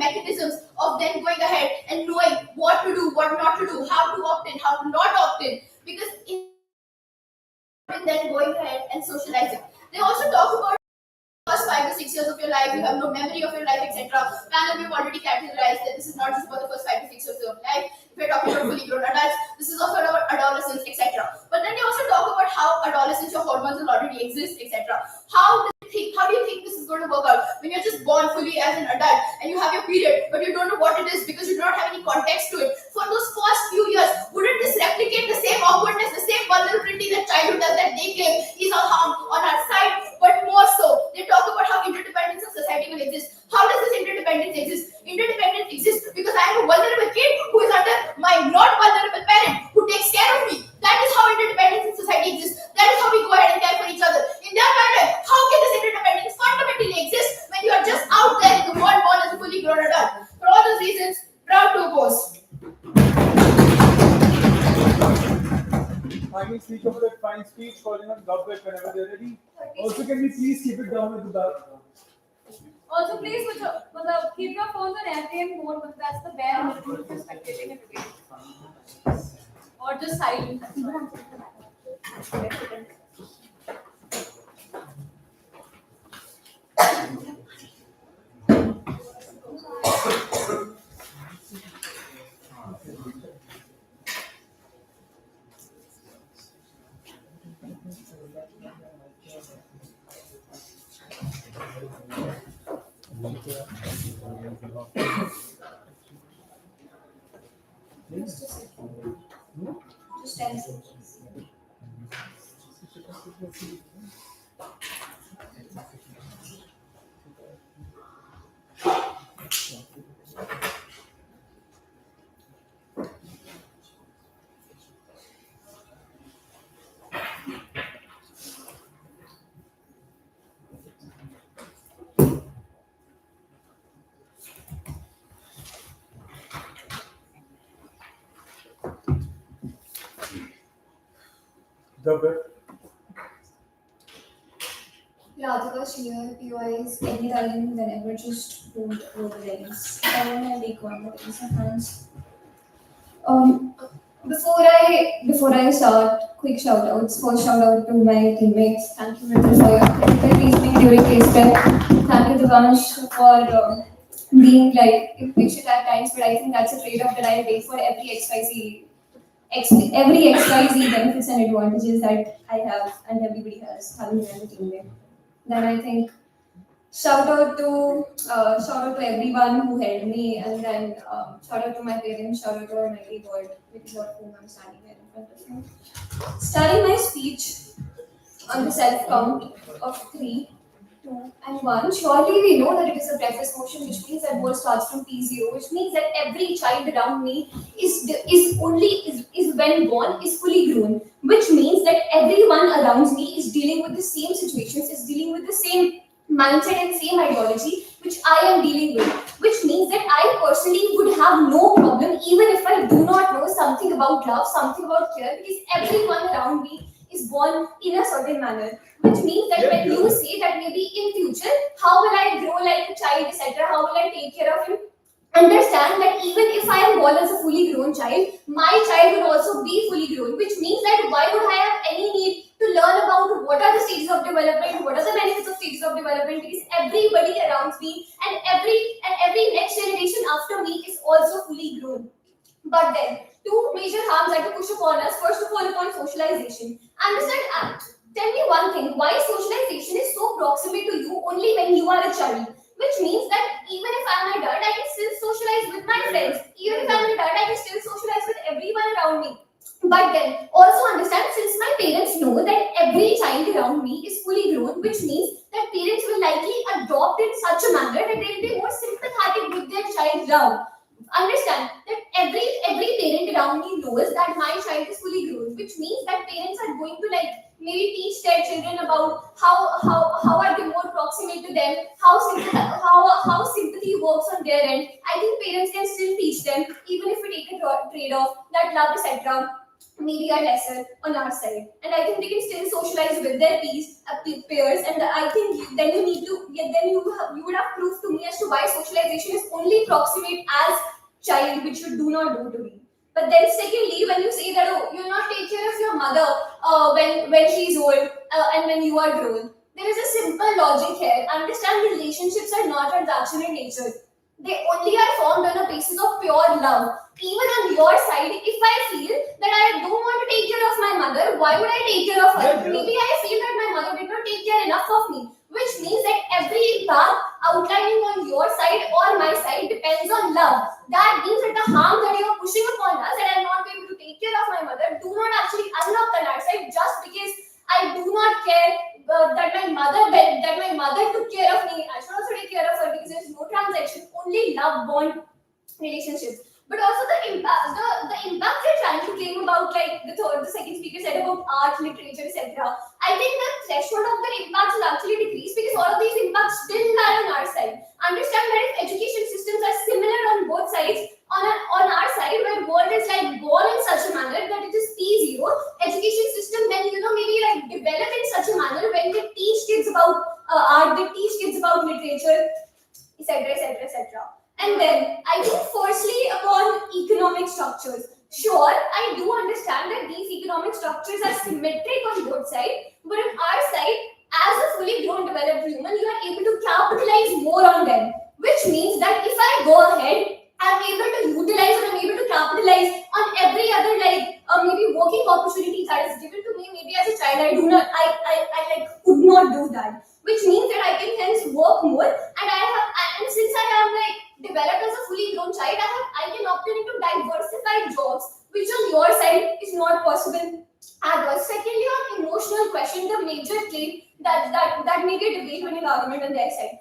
life, you have no memory of your life, etc. And we've already categorized that this is not just for the first 5 to 6 years of life. If we're talking about fully grown adults, this is also about adolescents, etc. But then they also talk about how adolescents, your hormones will already exist, etc. How do you think this is going to work out when you're just born fully as an adult and you have your period, but you don't know what it is because you do not have any context to it? For those first few years, wouldn't this replicate the same awkwardness, the same vulnerability that childhood does that they claim is on our side, but more so? They talk about how interdependence of society will exist. How does this interdependence exist? Interdependence exists because I am a vulnerable kid who is under my not vulnerable parent who takes care of me. That is how interdependence in society exists. That is how we go ahead and care for each other. In their paradigm, how can this interdependence fundamentally exist when you are just out there in the world born as a fully grown adult? For all those reasons, proud to oppose. Final speech of that fine speech, calling on government whenever they're ready. Also, can we please keep it down at the back? Also, please keep your phones on airplane mode, but that's the bare minimum if you're spectating a debate. Or just silent. Just 10 seconds. Radhika Shear, POIs, anytime, whenever, just hold over the legs. I want to take one more raise of hands. Before I start, quick shout outs. First shout out to my teammates. Thank you Mithil for your critical reasoning during case prep. Thank you Devansh for being like impatient at times, but I think that's a trade-off that I take for every XYZ benefits and advantages that I have and everybody has having me as a teammate. Then I think shout out to everyone who helped me, and then shout out to my parents, shout out to our mighty board, because of whom I'm standing here in front of you. Starting my speech on the self count of 3, 2, and 1. Surely we know that it is a preface motion, which means that word starts from P0, which means that every child around me is when born is fully grown, which means that everyone around me is dealing with the same situations, is dealing with the same mindset and same ideology which I am dealing with, which means that I personally would have no problem even if I do not know something about love, something about care, because everyone around me is born in a certain manner, which means that when you say that maybe in future, how will I grow like a child, etc., how will I take care of him, understand that even if I am born as a fully grown child, my child will also be fully grown, which means that why would I have any need to learn about what are the stages of development, what are the benefits of stages of development, because everybody around me and every next generation after me is also fully grown. But then, two major harms that to push upon us. First of all, upon socialization. Understand? Tell me one thing. Why socialization is so proximate to you only when you are a child? Which means that even if I'm an adult, I can still socialize with my friends. Even if I'm an adult, I can still socialize with everyone around me. But then, also understand, since my parents know that every child around me is fully grown, which means that parents will likely adopt in such a manner that they'll be more sympathetic with their child now. Understand that every parent around me knows that my child is fully grown, which means that parents are going to maybe teach their children about how are they more proximate to them, how sympathy works on their end. I think parents can still teach them, even if we take a trade-off that love, etc., maybe are lesser on our side, and I think they can still socialize with their peers. And I think then you would have proof to me as to why socialization is only proximate as child, which you do not do to me. But then secondly, when you say that you'll not take care of your mother when she is old and when you are grown, there is a simple simple logic here. Understand relationships are not transactional in nature. They only are formed on a basis of pure love. Even on your side, if I feel that I don't want to take care of my mother, why would I take care of her? Maybe I feel that my mother did not take care enough of me, which means that every impact outlining on your side or my side depends on love. That means that the harm that you are pushing upon us, that I am not able to take care of my mother, do not actually unlock on our side just because I do not care that my mother took care of me. I should also take care of her because there's no transaction, only love bond relationships. But also the impact they're trying to claim about, like the second speaker said about art, literature, etc. I think the threshold of their impacts will actually decrease because all of these impacts still lie on our side. Understand that if education systems are similar on both sides, on our side, where world is like born in such a manner that it is P0, education system then maybe like develop in such a manner when they teach kids about art, they teach kids about literature, etc., etc., etc. And then I think firstly upon economic structures. Sure, I do understand that these economic structures are symmetric on both sides, but on our side, as a fully grown developed human, you are able to capitalize more on them, which means that if I go ahead, I'm able to utilize or I'm able to capitalize on every other maybe working opportunity that is given to me. Maybe as a child, I could not do that, which means that I can hence work more, and since I am like developed as a fully grown child, I can opt into diversified jobs, which on your side is not possible at all. Secondly, on emotional question, the major claim that make a debate winning argument on their side.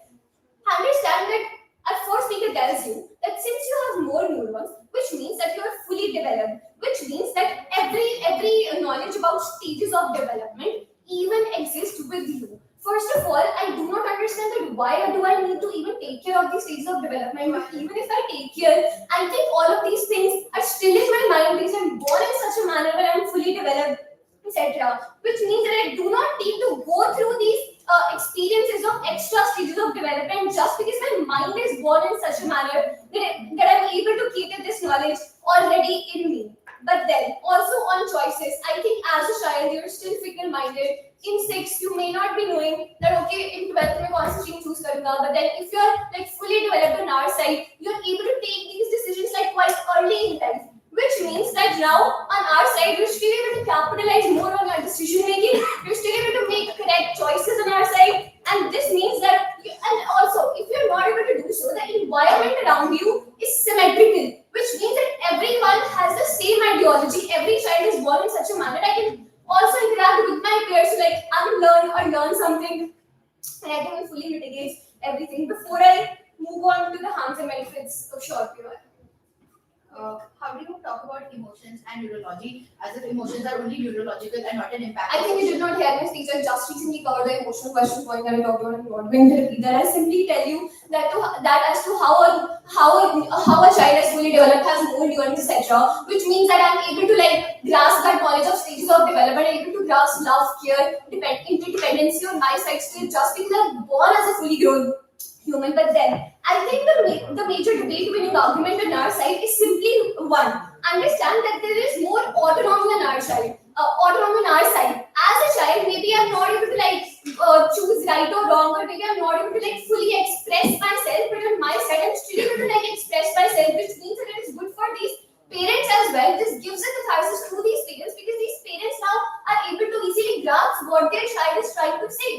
Understand that our first speaker tells you that since you have more neurons, which means that you are fully developed, which means that every knowledge about stages of development even exists with you. First of all, I do not understand that why do I need to even take care of these stages of development. But even if I take care, I think all of these things are still in my mind because I'm born in such a manner where I'm fully developed, etc. Which means that I do not need to go through these experiences of extra stages of development just because my mind is born in such a manner that I'm able to cater this knowledge already in me. But then also on choices, I think as a child you're still fickle-minded. In 6th, you may not be knowing that okay, in 12th मैं कौन सी stream choose करूँगा. But then if you're like fully developed on our side, you're able to take these decisions like quite early in life. Which means that now on our side, you're still able to capitalize more on your decision making. You're still able to make correct choices on our side, and this means that. And also, if you're not able to do so, the environment around you is symmetrical, which means that everyone has the same ideology. Every child is born in such a manner. I can also interact with my peers to like unlearn or learn something, and I think it fully mitigates everything. Before I move on to the harms and benefits of short period. How do you talk about emotions and neurology as if emotions are only neurological and not an impact? I think you did not hear my speech. I just recently covered the emotional question point that I talked about. I'm not going to repeat that. I simply tell you that as to how a child is fully developed has more nuance, etc. Which means that I'm able to like grasp that knowledge of stages of development, able to grasp love, care, interdependency on my side still just because I'm born as a fully grown human. But then I think the major debate winning argument on our side is simply one. Understand that there is more autonomy on our side. As a child, maybe I'm not able to like choose right or wrong, or maybe I'm not able to like fully express myself. But on my side, I'm still able to like express myself, which means that it is good for these parents as well. This gives a catharsis to these parents because these parents now are able to easily grasp what their child is trying to say.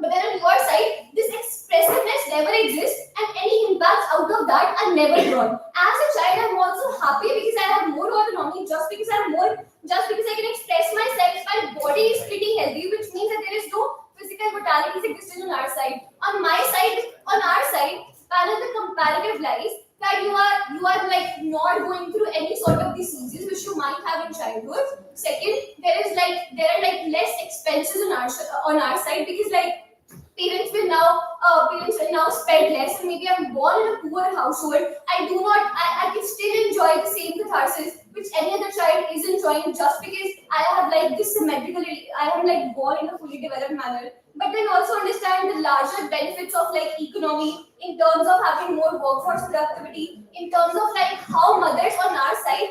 But then on your side, this expressiveness never exists, and any impacts out of that are never drawn. As a child, I'm also happy because I have more autonomy, just because I can express myself. My body is pretty healthy, which means that there is no physical mortalities existing on our side. On our side, panel the comparative lies that you are like not going through any sort of diseases which you might have in childhood. Second, there are like less expenses on our side because like parents will now spend less, and maybe I'm born in a poor household. I can still enjoy the same catharsis which any other child is enjoying just because I have like this symmetrically, I am like born in a fully developed manner. But then also understand the larger benefits of like economy in terms of having more workforce productivity, in terms of like how mothers on our side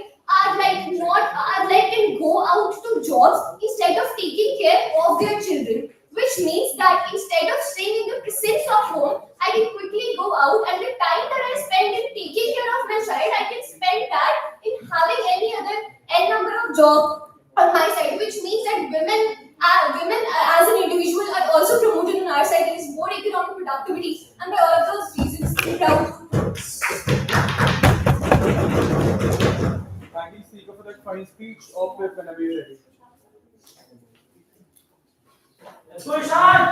can go out to jobs instead of taking care of their children. which means that instead of staying in the presence of home, I can quickly go out, and the time that I spend in taking care of my child, I can spend that in having any other n number of job on my side, which means that women as an individual are also promoted on our side. There is more economic productivity, and by all of those reasons, I'm proud. Thank you, speaker, for that fine speech. Off with whenever you're ready. Let's go, Ishan!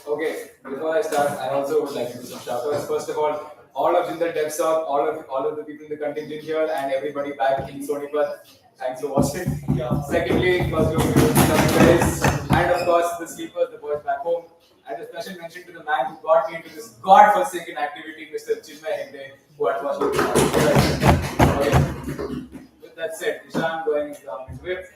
Okay, before I start, I also would like to do some shout outs. First of all of Jindal Devsop, all of the people in the contingent here, and everybody back in Sonipat. Thanks for watching. Secondly, first of all, guys, and of course the sleepers, the boys back home. And a special mention to the man who got me into this god-forsaken activity, Mr. Chinmay Hegde, who unfortunately Okay. With that said, Ishan going into his whip.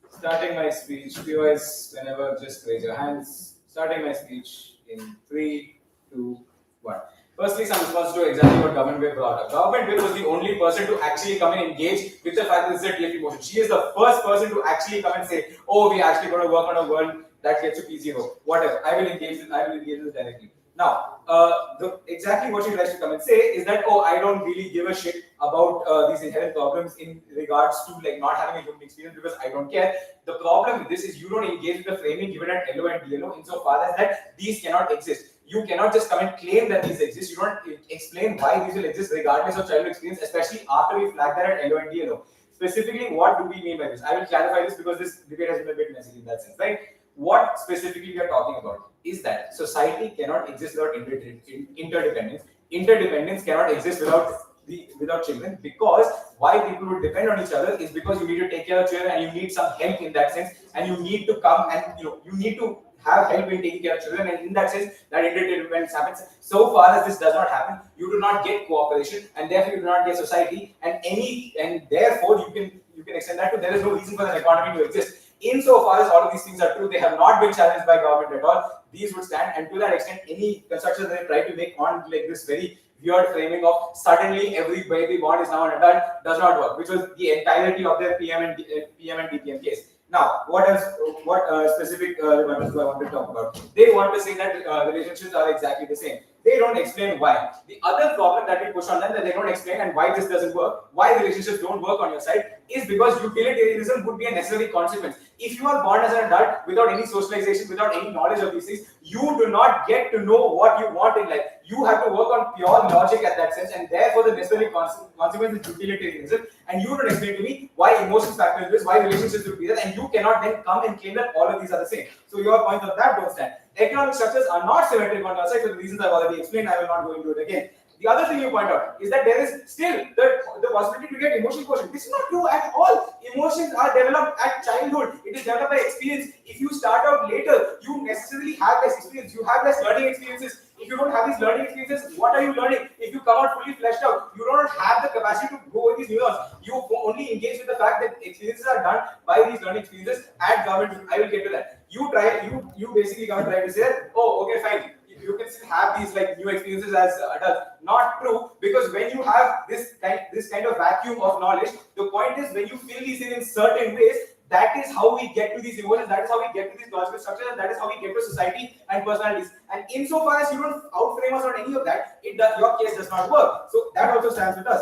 Starting my speech, viewers, whenever, just raise your hands. Starting my speech in 3, 2, 1. Firstly, some response to exactly what Government Whip brought up. Government Whip was the only person to actually come and engage with the fact that this is a TFP motion. She is the first person to actually come and say, "Oh, we're actually going to work on a world that gets to P0." Whatever. I will engage with this directly. Now, exactly what she tries to come and say is that, "Oh, I don't really give a shit about these inherent problems in regards to like not having a human experience because I don't care." The problem with this is you don't engage with the framing given at LO and DLO insofar as that these cannot exist. You cannot just come and claim that these exist. You don't explain why these will exist regardless of childhood experience, especially after we flag that at LO and DLO. Specifically, what do we mean by this? I will clarify this because this debate has been a bit messy in that sense, right? What specifically we are talking about is that society cannot exist without interdependence. Interdependence cannot exist without children, because why people would depend on each other is because you need to take care of children and you need some help in that sense, and you need to come and you need to have help in taking care of children, and in that sense that interdependence happens. So far as this does not happen, you do not get cooperation, and therefore you do not get society, and therefore you can extend that to there is no reason for the economy to exist. Insofar as all of these things are true, they have not been challenged by government at all. These would stand, and to that extent, any construction that they try to make on like this very weird framing of suddenly every baby born is now an adult does not work, which was the entirety of their PM and DPM case. Now, what else? What specific developments do I want to talk about? They want to say that relationships are exactly the same. They don't explain why. The other problem that we push on them that they don't explain and why this doesn't work, why relationships don't work on your side, is because utilitarianism would be a necessary consequence. If you are born as an adult without any socialization, without any knowledge of these things, you do not get to know what you want in life. You have to work on pure logic at that sense, and therefore the necessary consequence is utilitarianism. And you don't explain to me why emotions factor into this, why relationships will be there, and you cannot then come and claim that all of these are the same. So your points of that don't stand. Economic structures are not symmetric on our side for the reasons I've already explained. I will not go into it again. The other thing you point out is that there is still the possibility to get emotional quotient. This is not true at all. Emotions are developed at childhood. It is developed by experience. If you start out later, you necessarily have less experience. You have less learning experiences. If you don't have these learning experiences, what are you learning? If you come out fully fleshed out, you don't have the capacity to go with these neurons. You only engage with the fact that experiences are done by these learning experiences at government. I will get to that. You basically come and try to say that, oh, okay, fine. You can still have these like new experiences as adults. Not true, because when you have this kind of vacuum of knowledge, the point is when you fill these in certain ways, that is how we get to these emotions, that is how we get to these logical structures, and that is how we get to society and personalities. And insofar as you don't outframe us on any of that, your case does not work. So that also stands with us.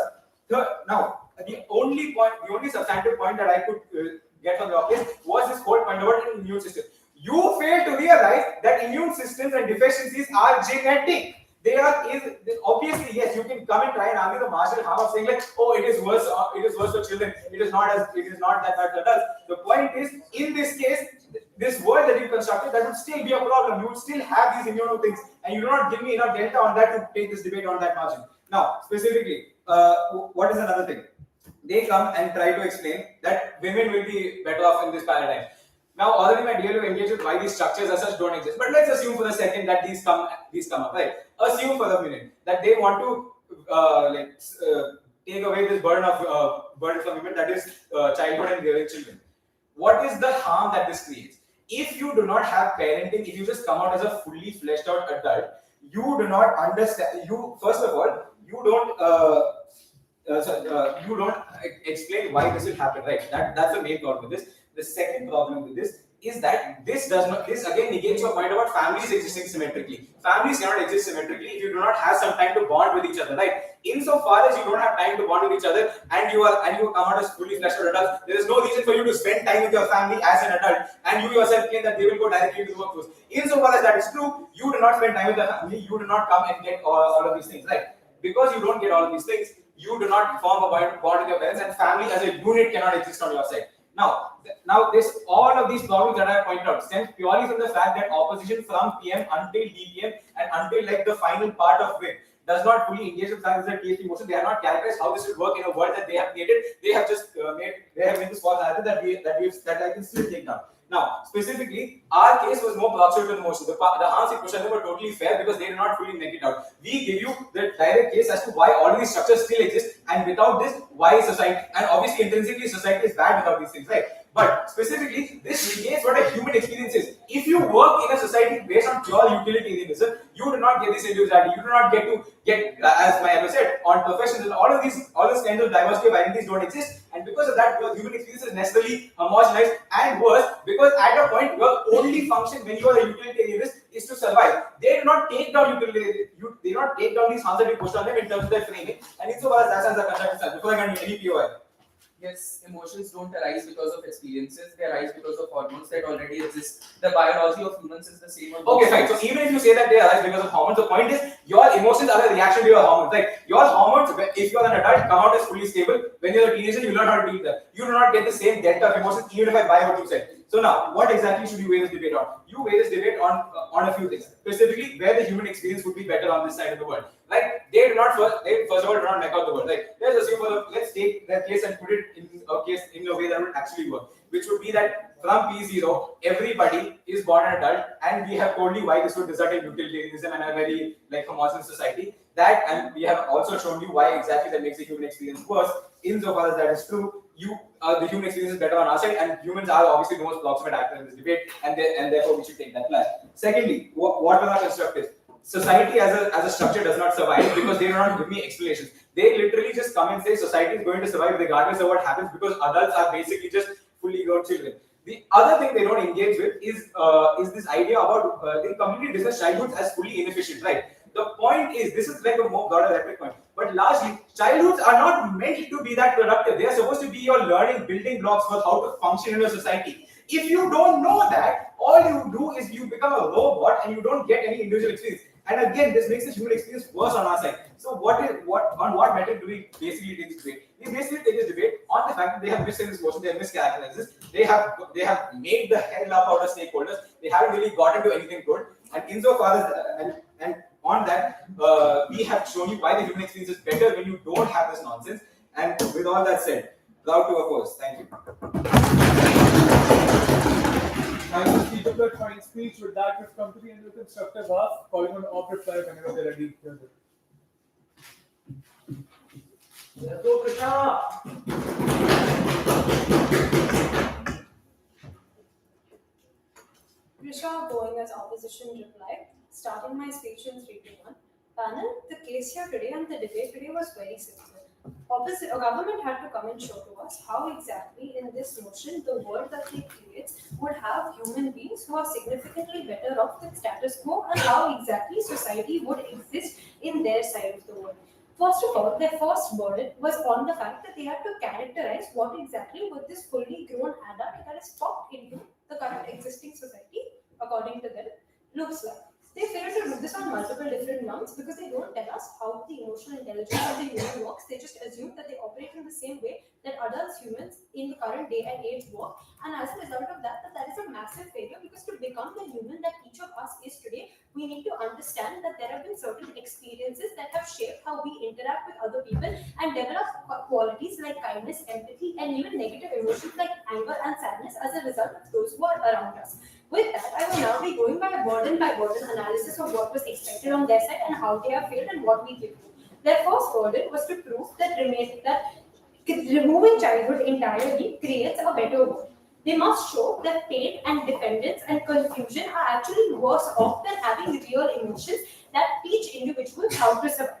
Now, the only substantive point that I could get from your case was this whole point about the immune system. You fail to realize that immune systems and deficiencies are genetic. Obviously, yes, you can come and try and argue the marginal harm of saying like, oh, it is worse for children. It is not that bad for adults. The point is, in this case, this world that you constructed, that would still be a problem. You would still have these immuno things, and you do not give me enough data on that to take this debate on that margin. Now, specifically, what is another thing? They come and try to explain that women will be better off in this paradigm. Now, although my dear to engage with why these structures as such don't exist, but let's assume for a second that these come up, right? Assume for a minute that they want to take away this burden from women, that is childhood and rearing children. What is the harm that this creates? If you do not have parenting, if you just come out as a fully fleshed out adult, you do not understand. You first of all, you don't. You don't explain why this will happen, right? That's the main problem with this. The second problem with this is that this again negates your point about families existing symmetrically. Families cannot exist symmetrically if you do not have some time to bond with each other, right? Insofar as you don't have time to bond with each other and you come out as fully fleshed out adults, there is no reason for you to spend time with your family as an adult, and you yourself claim that they will go directly to the workforce. Insofar as that is true, you do not spend time with the family, you do not come and get all of these things, right? Because you don't get all of these things, you do not form a bond with your parents, and family as a unit cannot exist on your side. Now this all of these problems that I pointed out stems purely from the fact that opposition from PM until DPM and until like the final part of it does not fully engage with science and TFT motion. They have not characterized how this will work in a world that they have created. They have just made this false narrative that I can still take down. Now, specifically, our case was more proximate to the motion. The harms it questioned were totally fair because they did not fully make it out. We give you the direct case as to why all these structures still exist, and without this, why society, and obviously intrinsically society is bad without these things, right? But specifically, this negates what a human experience is. If you work in a society based on pure utilitarianism, you do not get this individuality. You do not get as my ever said, on professions and all these kinds of diversity of identities don't exist. And because of that, your human experience is necessarily homogenized, and worse, because at a point your only function when you are a utilitarianist is to survive. They do not take down they do not take down these harms that you pushed on them in terms of their framing. And insofar as that as a constructive before I get any POI. Yes, emotions don't arise because of experiences, they arise because of hormones that already exist. The biology of humans is the same. Okay, fine. So even if you say that they arise because of hormones, the point is your emotions are a reaction to your hormones. Like your hormones, if you are an adult, come out as fully stable. When you are a teenager, you learn how to deal with them. You do not get the same depth of emotions, even if I buy what you said. So now, what exactly should you weigh this debate on? You weigh this debate on a few things. Specifically, where the human experience would be better on this side of the world. Like they first of all do not make out the world. Like let's assume let's take that case and put it in a case in a way that would actually work, which would be that from P0 everybody is born an adult, and we have told you why this would result in utilitarianism and a very like homogeneous society. That, and we have also shown you why exactly that makes the human experience worse. Insofar as that is true, the human experience is better on our side, and humans are obviously the most proximate actor in this debate, and therefore we should take that class. Secondly, what are our constructives? Society as a structure does not survive because they do not give me explanations. They literally just come and say society is going to survive regardless of what happens because adults are basically just fully grown children. The other thing they don't engage with is this idea about they completely dismiss childhoods as fully inefficient, right? The point is, this is like a more broader rhetoric point, but largely childhoods are not meant to be that productive. They are supposed to be your learning building blocks for how to function in a society. If you don't know that, all you do is you become a robot and you don't get any individual experience. And again, this makes the human experience worse on our side. So on what metric do we basically take this debate? We basically take this debate on the fact that they have missed this motion, they have mischaracterized this, they have made the hell up out of stakeholders, they haven't really gotten to anything good. And insofar as and on that, we have shown you why the human experience is better when you don't have this nonsense. And with all that said, proud to oppose. Thank you. Thank you, speaker, for fine speech. With that, we've come to the end of the constructive half. Calling on op reply whenever they're ready. Let's go, Krishna. Risha going as opposition replied, starting my speech in 3 to 1. Panel, the case here today and the debate today was very simple. A government had to come and show to us how exactly in this motion the world that they create would have human beings who are significantly better off than status quo, and how exactly society would exist in their side of the world. First of all, their first burden was on the fact that they had to characterize what exactly would this fully grown adult that is popped into the current existing society, according to them, looks like. They fail to do this on multiple different months because they don't tell us how the emotional intelligence of the human works. They just assume that they operate in the same way that adults humans in the current day and age work. And as a result of that is a massive failure, because to become the human that each of us is today, we need to understand that there have been certain experiences that have shaped how we interact with other people and develop qualities like kindness, empathy, and even negative emotions like anger and sadness as a result of those who are around us. With that, I will now be going by burden analysis of what was expected on their side and how they have failed and what we give them. Their first burden was to prove that removing childhood entirely creates a better world. They must show that pain and dependence and confusion are actually worse off than having real emotions that teach individuals how to survive.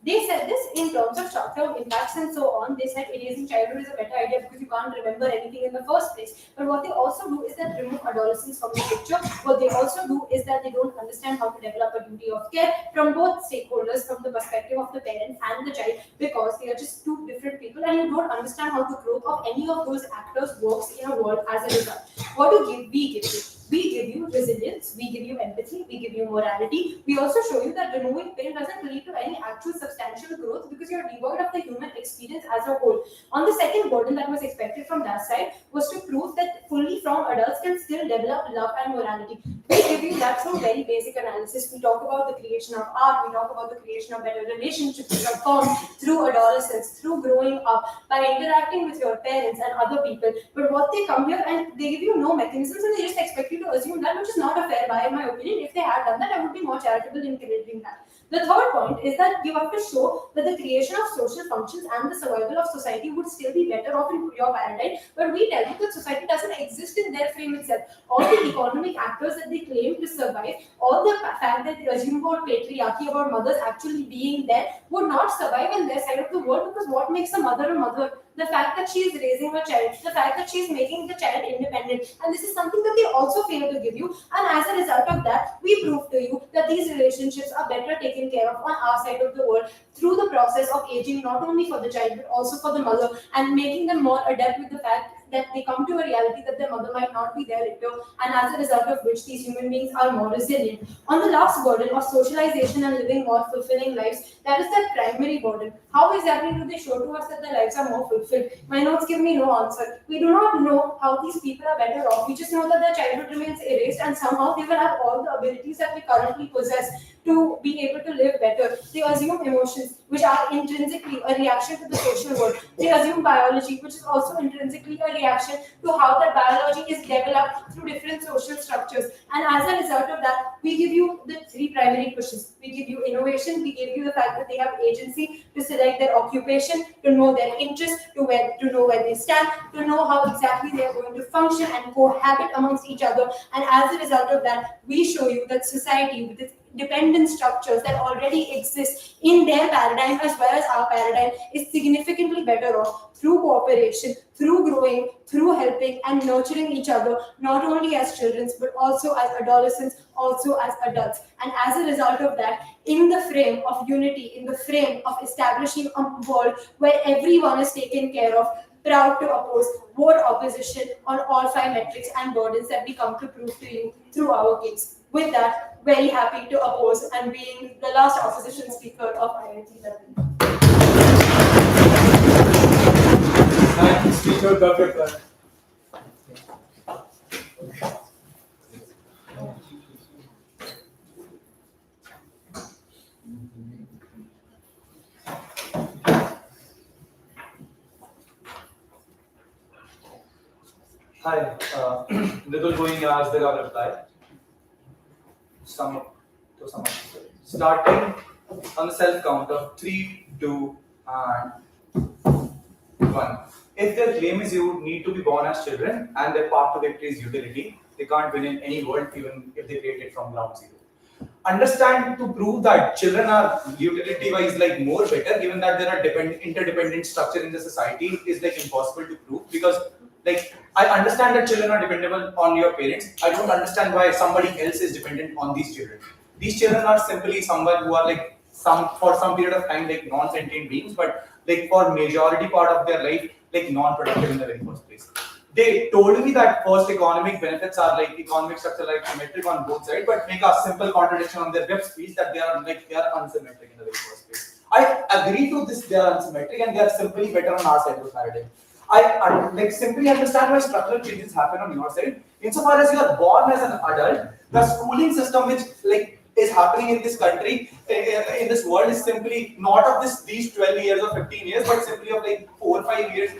They said this in terms of short-term impacts and so on. They said erasing childhood is a better idea because you can't remember anything in the first place. But what they also do is that remove adolescence from the picture. What they also do is that they don't understand how to develop a duty of care from both stakeholders, from the perspective of the parent and the child, because they are just two different people and you don't understand how the growth of any of those actors works in a world as a result. What do we give you? We give you resilience, we give you empathy, we give you morality. We also show you that removing pain doesn't lead to any actual substantial growth because you're devoid of the human experience as a whole. On the second burden that was expected from that side was to prove that fully formed adults can still develop love and morality. We give you that through very basic analysis. We talk about the creation of art, we talk about the creation of better relationships that are formed through adolescence, through growing up, by interacting with your parents and other people. But what they come here and they give you no mechanisms and they just expect you to assume that, which is not a fair buy in my opinion. If they had done that, I would be more charitable in crediting that. The third point is that you have to show that the creation of social functions and the survival of society would still be better off in your paradigm. But we tell you that society doesn't exist in their frame itself. All the economic actors that they claim to survive, all the fact that they assume about patriarchy, about mothers actually being there, would not survive in their side of the world, because what makes a mother a mother? The fact that she is raising her child, the fact that she is making the child independent, and this is something that they also fail to give you. And as a result of that, we prove to you that these relationships are better taken care of on our side of the world through the process of aging, not only for the child but also for the mother, and making them more adept with the fact that they come to a reality that their mother might not be there later, and as a result of which these human beings are more resilient. On the last burden of socialization and living more fulfilling lives, that is their primary burden. How exactly do they show to us that their lives are more fulfilled? My notes give me no answer. We do not know how these people are better off. We just know that their childhood remains erased and somehow they will have all the abilities that we currently possess to be able to live better. They assume emotions, which are intrinsically a reaction to the social world. They assume biology, which is also intrinsically a reaction to how that biology is developed through different social structures. And as a result of that, we give you the three primary pushes. We give you innovation, we give you the fact that they have agency to select their occupation, to know their interests, to know where they stand, to know how exactly they are going to function and cohabit amongst each other. And as a result of that, we show you that society, with its dependent structures that already exist in their paradigm as well as our paradigm, is significantly better off through cooperation, through growing, through helping and nurturing each other, not only as children but also as adolescents, also as adults. And as a result of that, in the frame of unity, in the frame of establishing a world where everyone is taken care of, proud to oppose, vote opposition on all five metrics and burdens that we come to prove to you through our case. With that, very happy to oppose and being the last opposition speaker of IIT Delhi. Thanks, Speaker Debutant. Hi, Mridul going to ask the reply. Starting on the self count of 3, 2, and 1. If their claim is you need to be born as children and their path to victory is utility, they can't win in any world even if they create it from ground zero. Understand to prove that children are utility wise like more better, given that there are interdependent structure in the society, is like impossible to prove, because like I understand that children are dependable on your parents. I don't understand why somebody else is dependent on these children. These children are simply someone who are like for some period of time like non-sentient beings, but like for majority part of their life like non-productive in the very first place. They told me that first economic benefits are like economic structure like symmetric on both sides, but make a simple contradiction on their web speech that they are unsymmetric in the very first place. I agree to this, they are unsymmetric and they are simply better on our side of the paradigm. I like simply understand why structural changes happen on your side. Insofar as you are born as an adult, the schooling system which like is happening in this country, in this world, is simply not of these 12 years or 15 years, but simply of like 4 or 5 years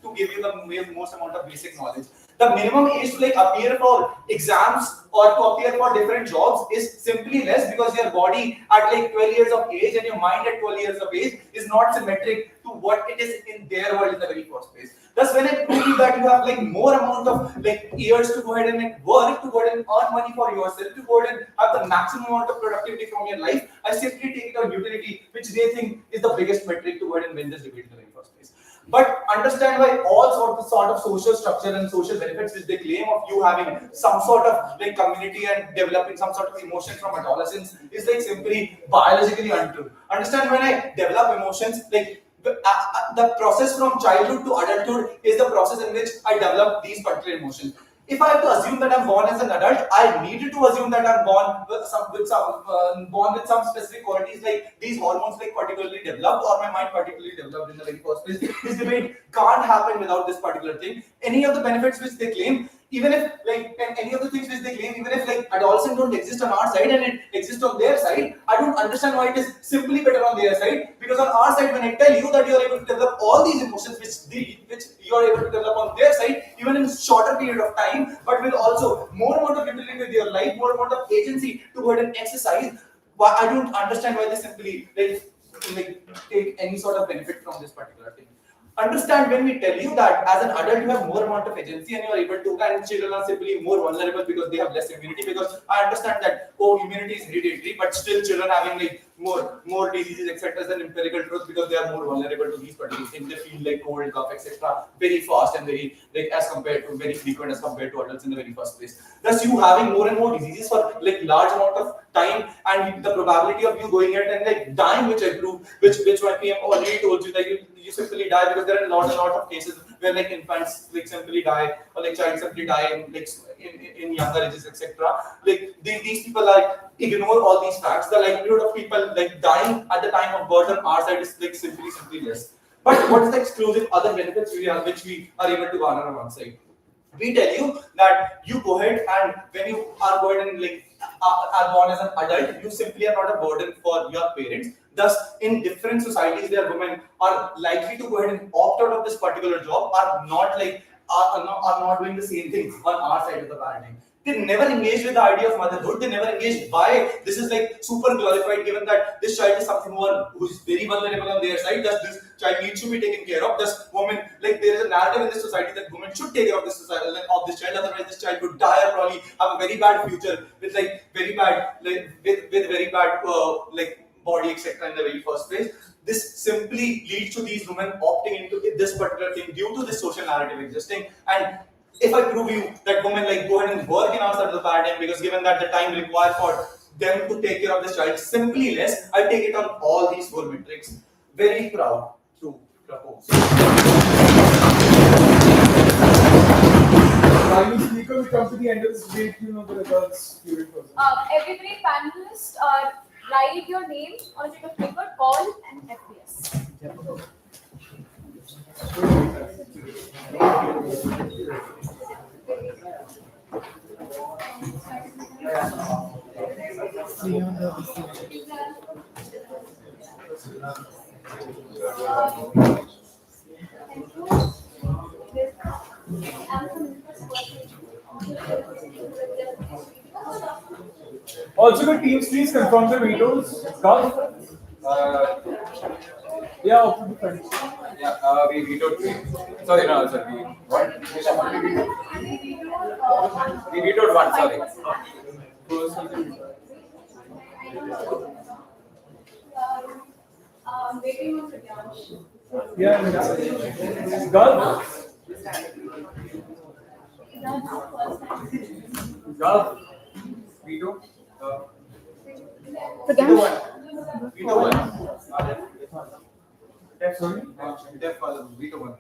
to give you the most amount of basic knowledge. The minimum age to like appear for exams or to appear for different jobs is simply less, because your body at like 12 years of age and your mind at 12 years of age is not symmetric to what it is in their world in the very first place. Thus, when I prove you that you have like more amount of like years to go ahead and like work, to go ahead and earn money for yourself, to go ahead and have the maximum amount of productivity from your life, I simply take it on utility, which they think is the biggest metric to go ahead and win this debate in the very first place. But understand why all sort of social structure and social benefits which they claim of you having some sort of like community and developing some sort of emotion from adolescence is like simply biologically untrue. Understand, when I develop emotions, like the process from childhood to adulthood is the process in which I develop these particular emotions. If I have to assume that I'm born as an adult, I needed to assume that I'm born with some specific qualities, like these hormones like particularly developed or my mind particularly developed in the very first place. This debate can't happen without this particular thing. Any of the benefits which they claim, even if like any of the things which they claim, even if like adolescents don't exist on our side and it exists on their side, I don't understand why it is simply better on their side. Because on our side, when I tell you that you are able to develop all these emotions which you are able to develop on their side, even in shorter period of time, but with also more amount of utility with your life, more amount of agency to go ahead and exercise, why I don't understand why they simply like take any sort of benefit from this particular thing. Understand, when we tell you that as an adult you have more amount of agency and you are able to, and children are simply more vulnerable because they have less immunity, because I understand that immunity is hereditary, but still children having like more diseases etc. is an empirical truth, because they are more vulnerable to these particular things. They feel like cold, cough etc. very fast and very like as compared to very frequent as compared to adults in the very first place. Thus you having more and more diseases for like large amount of time, and the probability of you going ahead and like dying, which I prove, which my PM already told you that you simply die, because there are a lot of cases where like infants like simply die, or like child simply die in like in younger ages etc. Like these people like ignore all these facts. The likelihood of people like dying at the time of birth on our side is like simply less. But what is the exclusive other benefits which we are able to garner on one side? We tell you that you go ahead, and when you are going and like are born as an adult, you simply are not a burden for your parents. Thus, in different societies, where women are likely to go ahead and opt out of this particular job, are not like are not doing the same things on our side of the paradigm. They never engage with the idea of motherhood. They never engage why this is like super glorified, given that this child is something who is very vulnerable on their side. Thus, this child needs to be taken care of. Thus, women, like there is a narrative in this society that women should take care of this society, of this child. Otherwise, this child would die or probably have a very bad future with like very bad with very bad like body etc. in the very first place. This simply leads to these women opting into this particular thing due to this social narrative existing. And if I prove you that women like go ahead and work in our side of the paradigm, because given that the time required for them to take care of this child is simply less, I take it on all these four metrics. Very proud to propose. Final speaker, we come to the end of this debate. You know the results. Everybody, panelists, write your name on a sheet of paper, call and FPS. Also, the teams, please confirm the vetoes. Gav? Yeah, open the front. Yeah, we vetoed three. Sorry, no, sir. We vetoed one, sorry. Waiting on Pratyash. Yeah, Gav? Gav, veto. Pratyash. Veto one. Def, sorry? Def, veto one.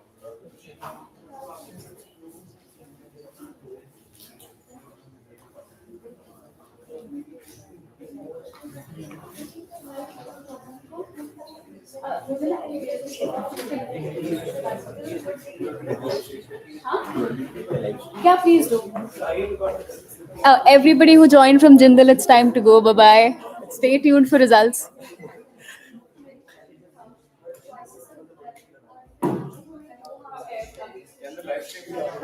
क्या please दो Everybody who joined from Jindal, it's time to go. Bye bye. Stay tuned for results.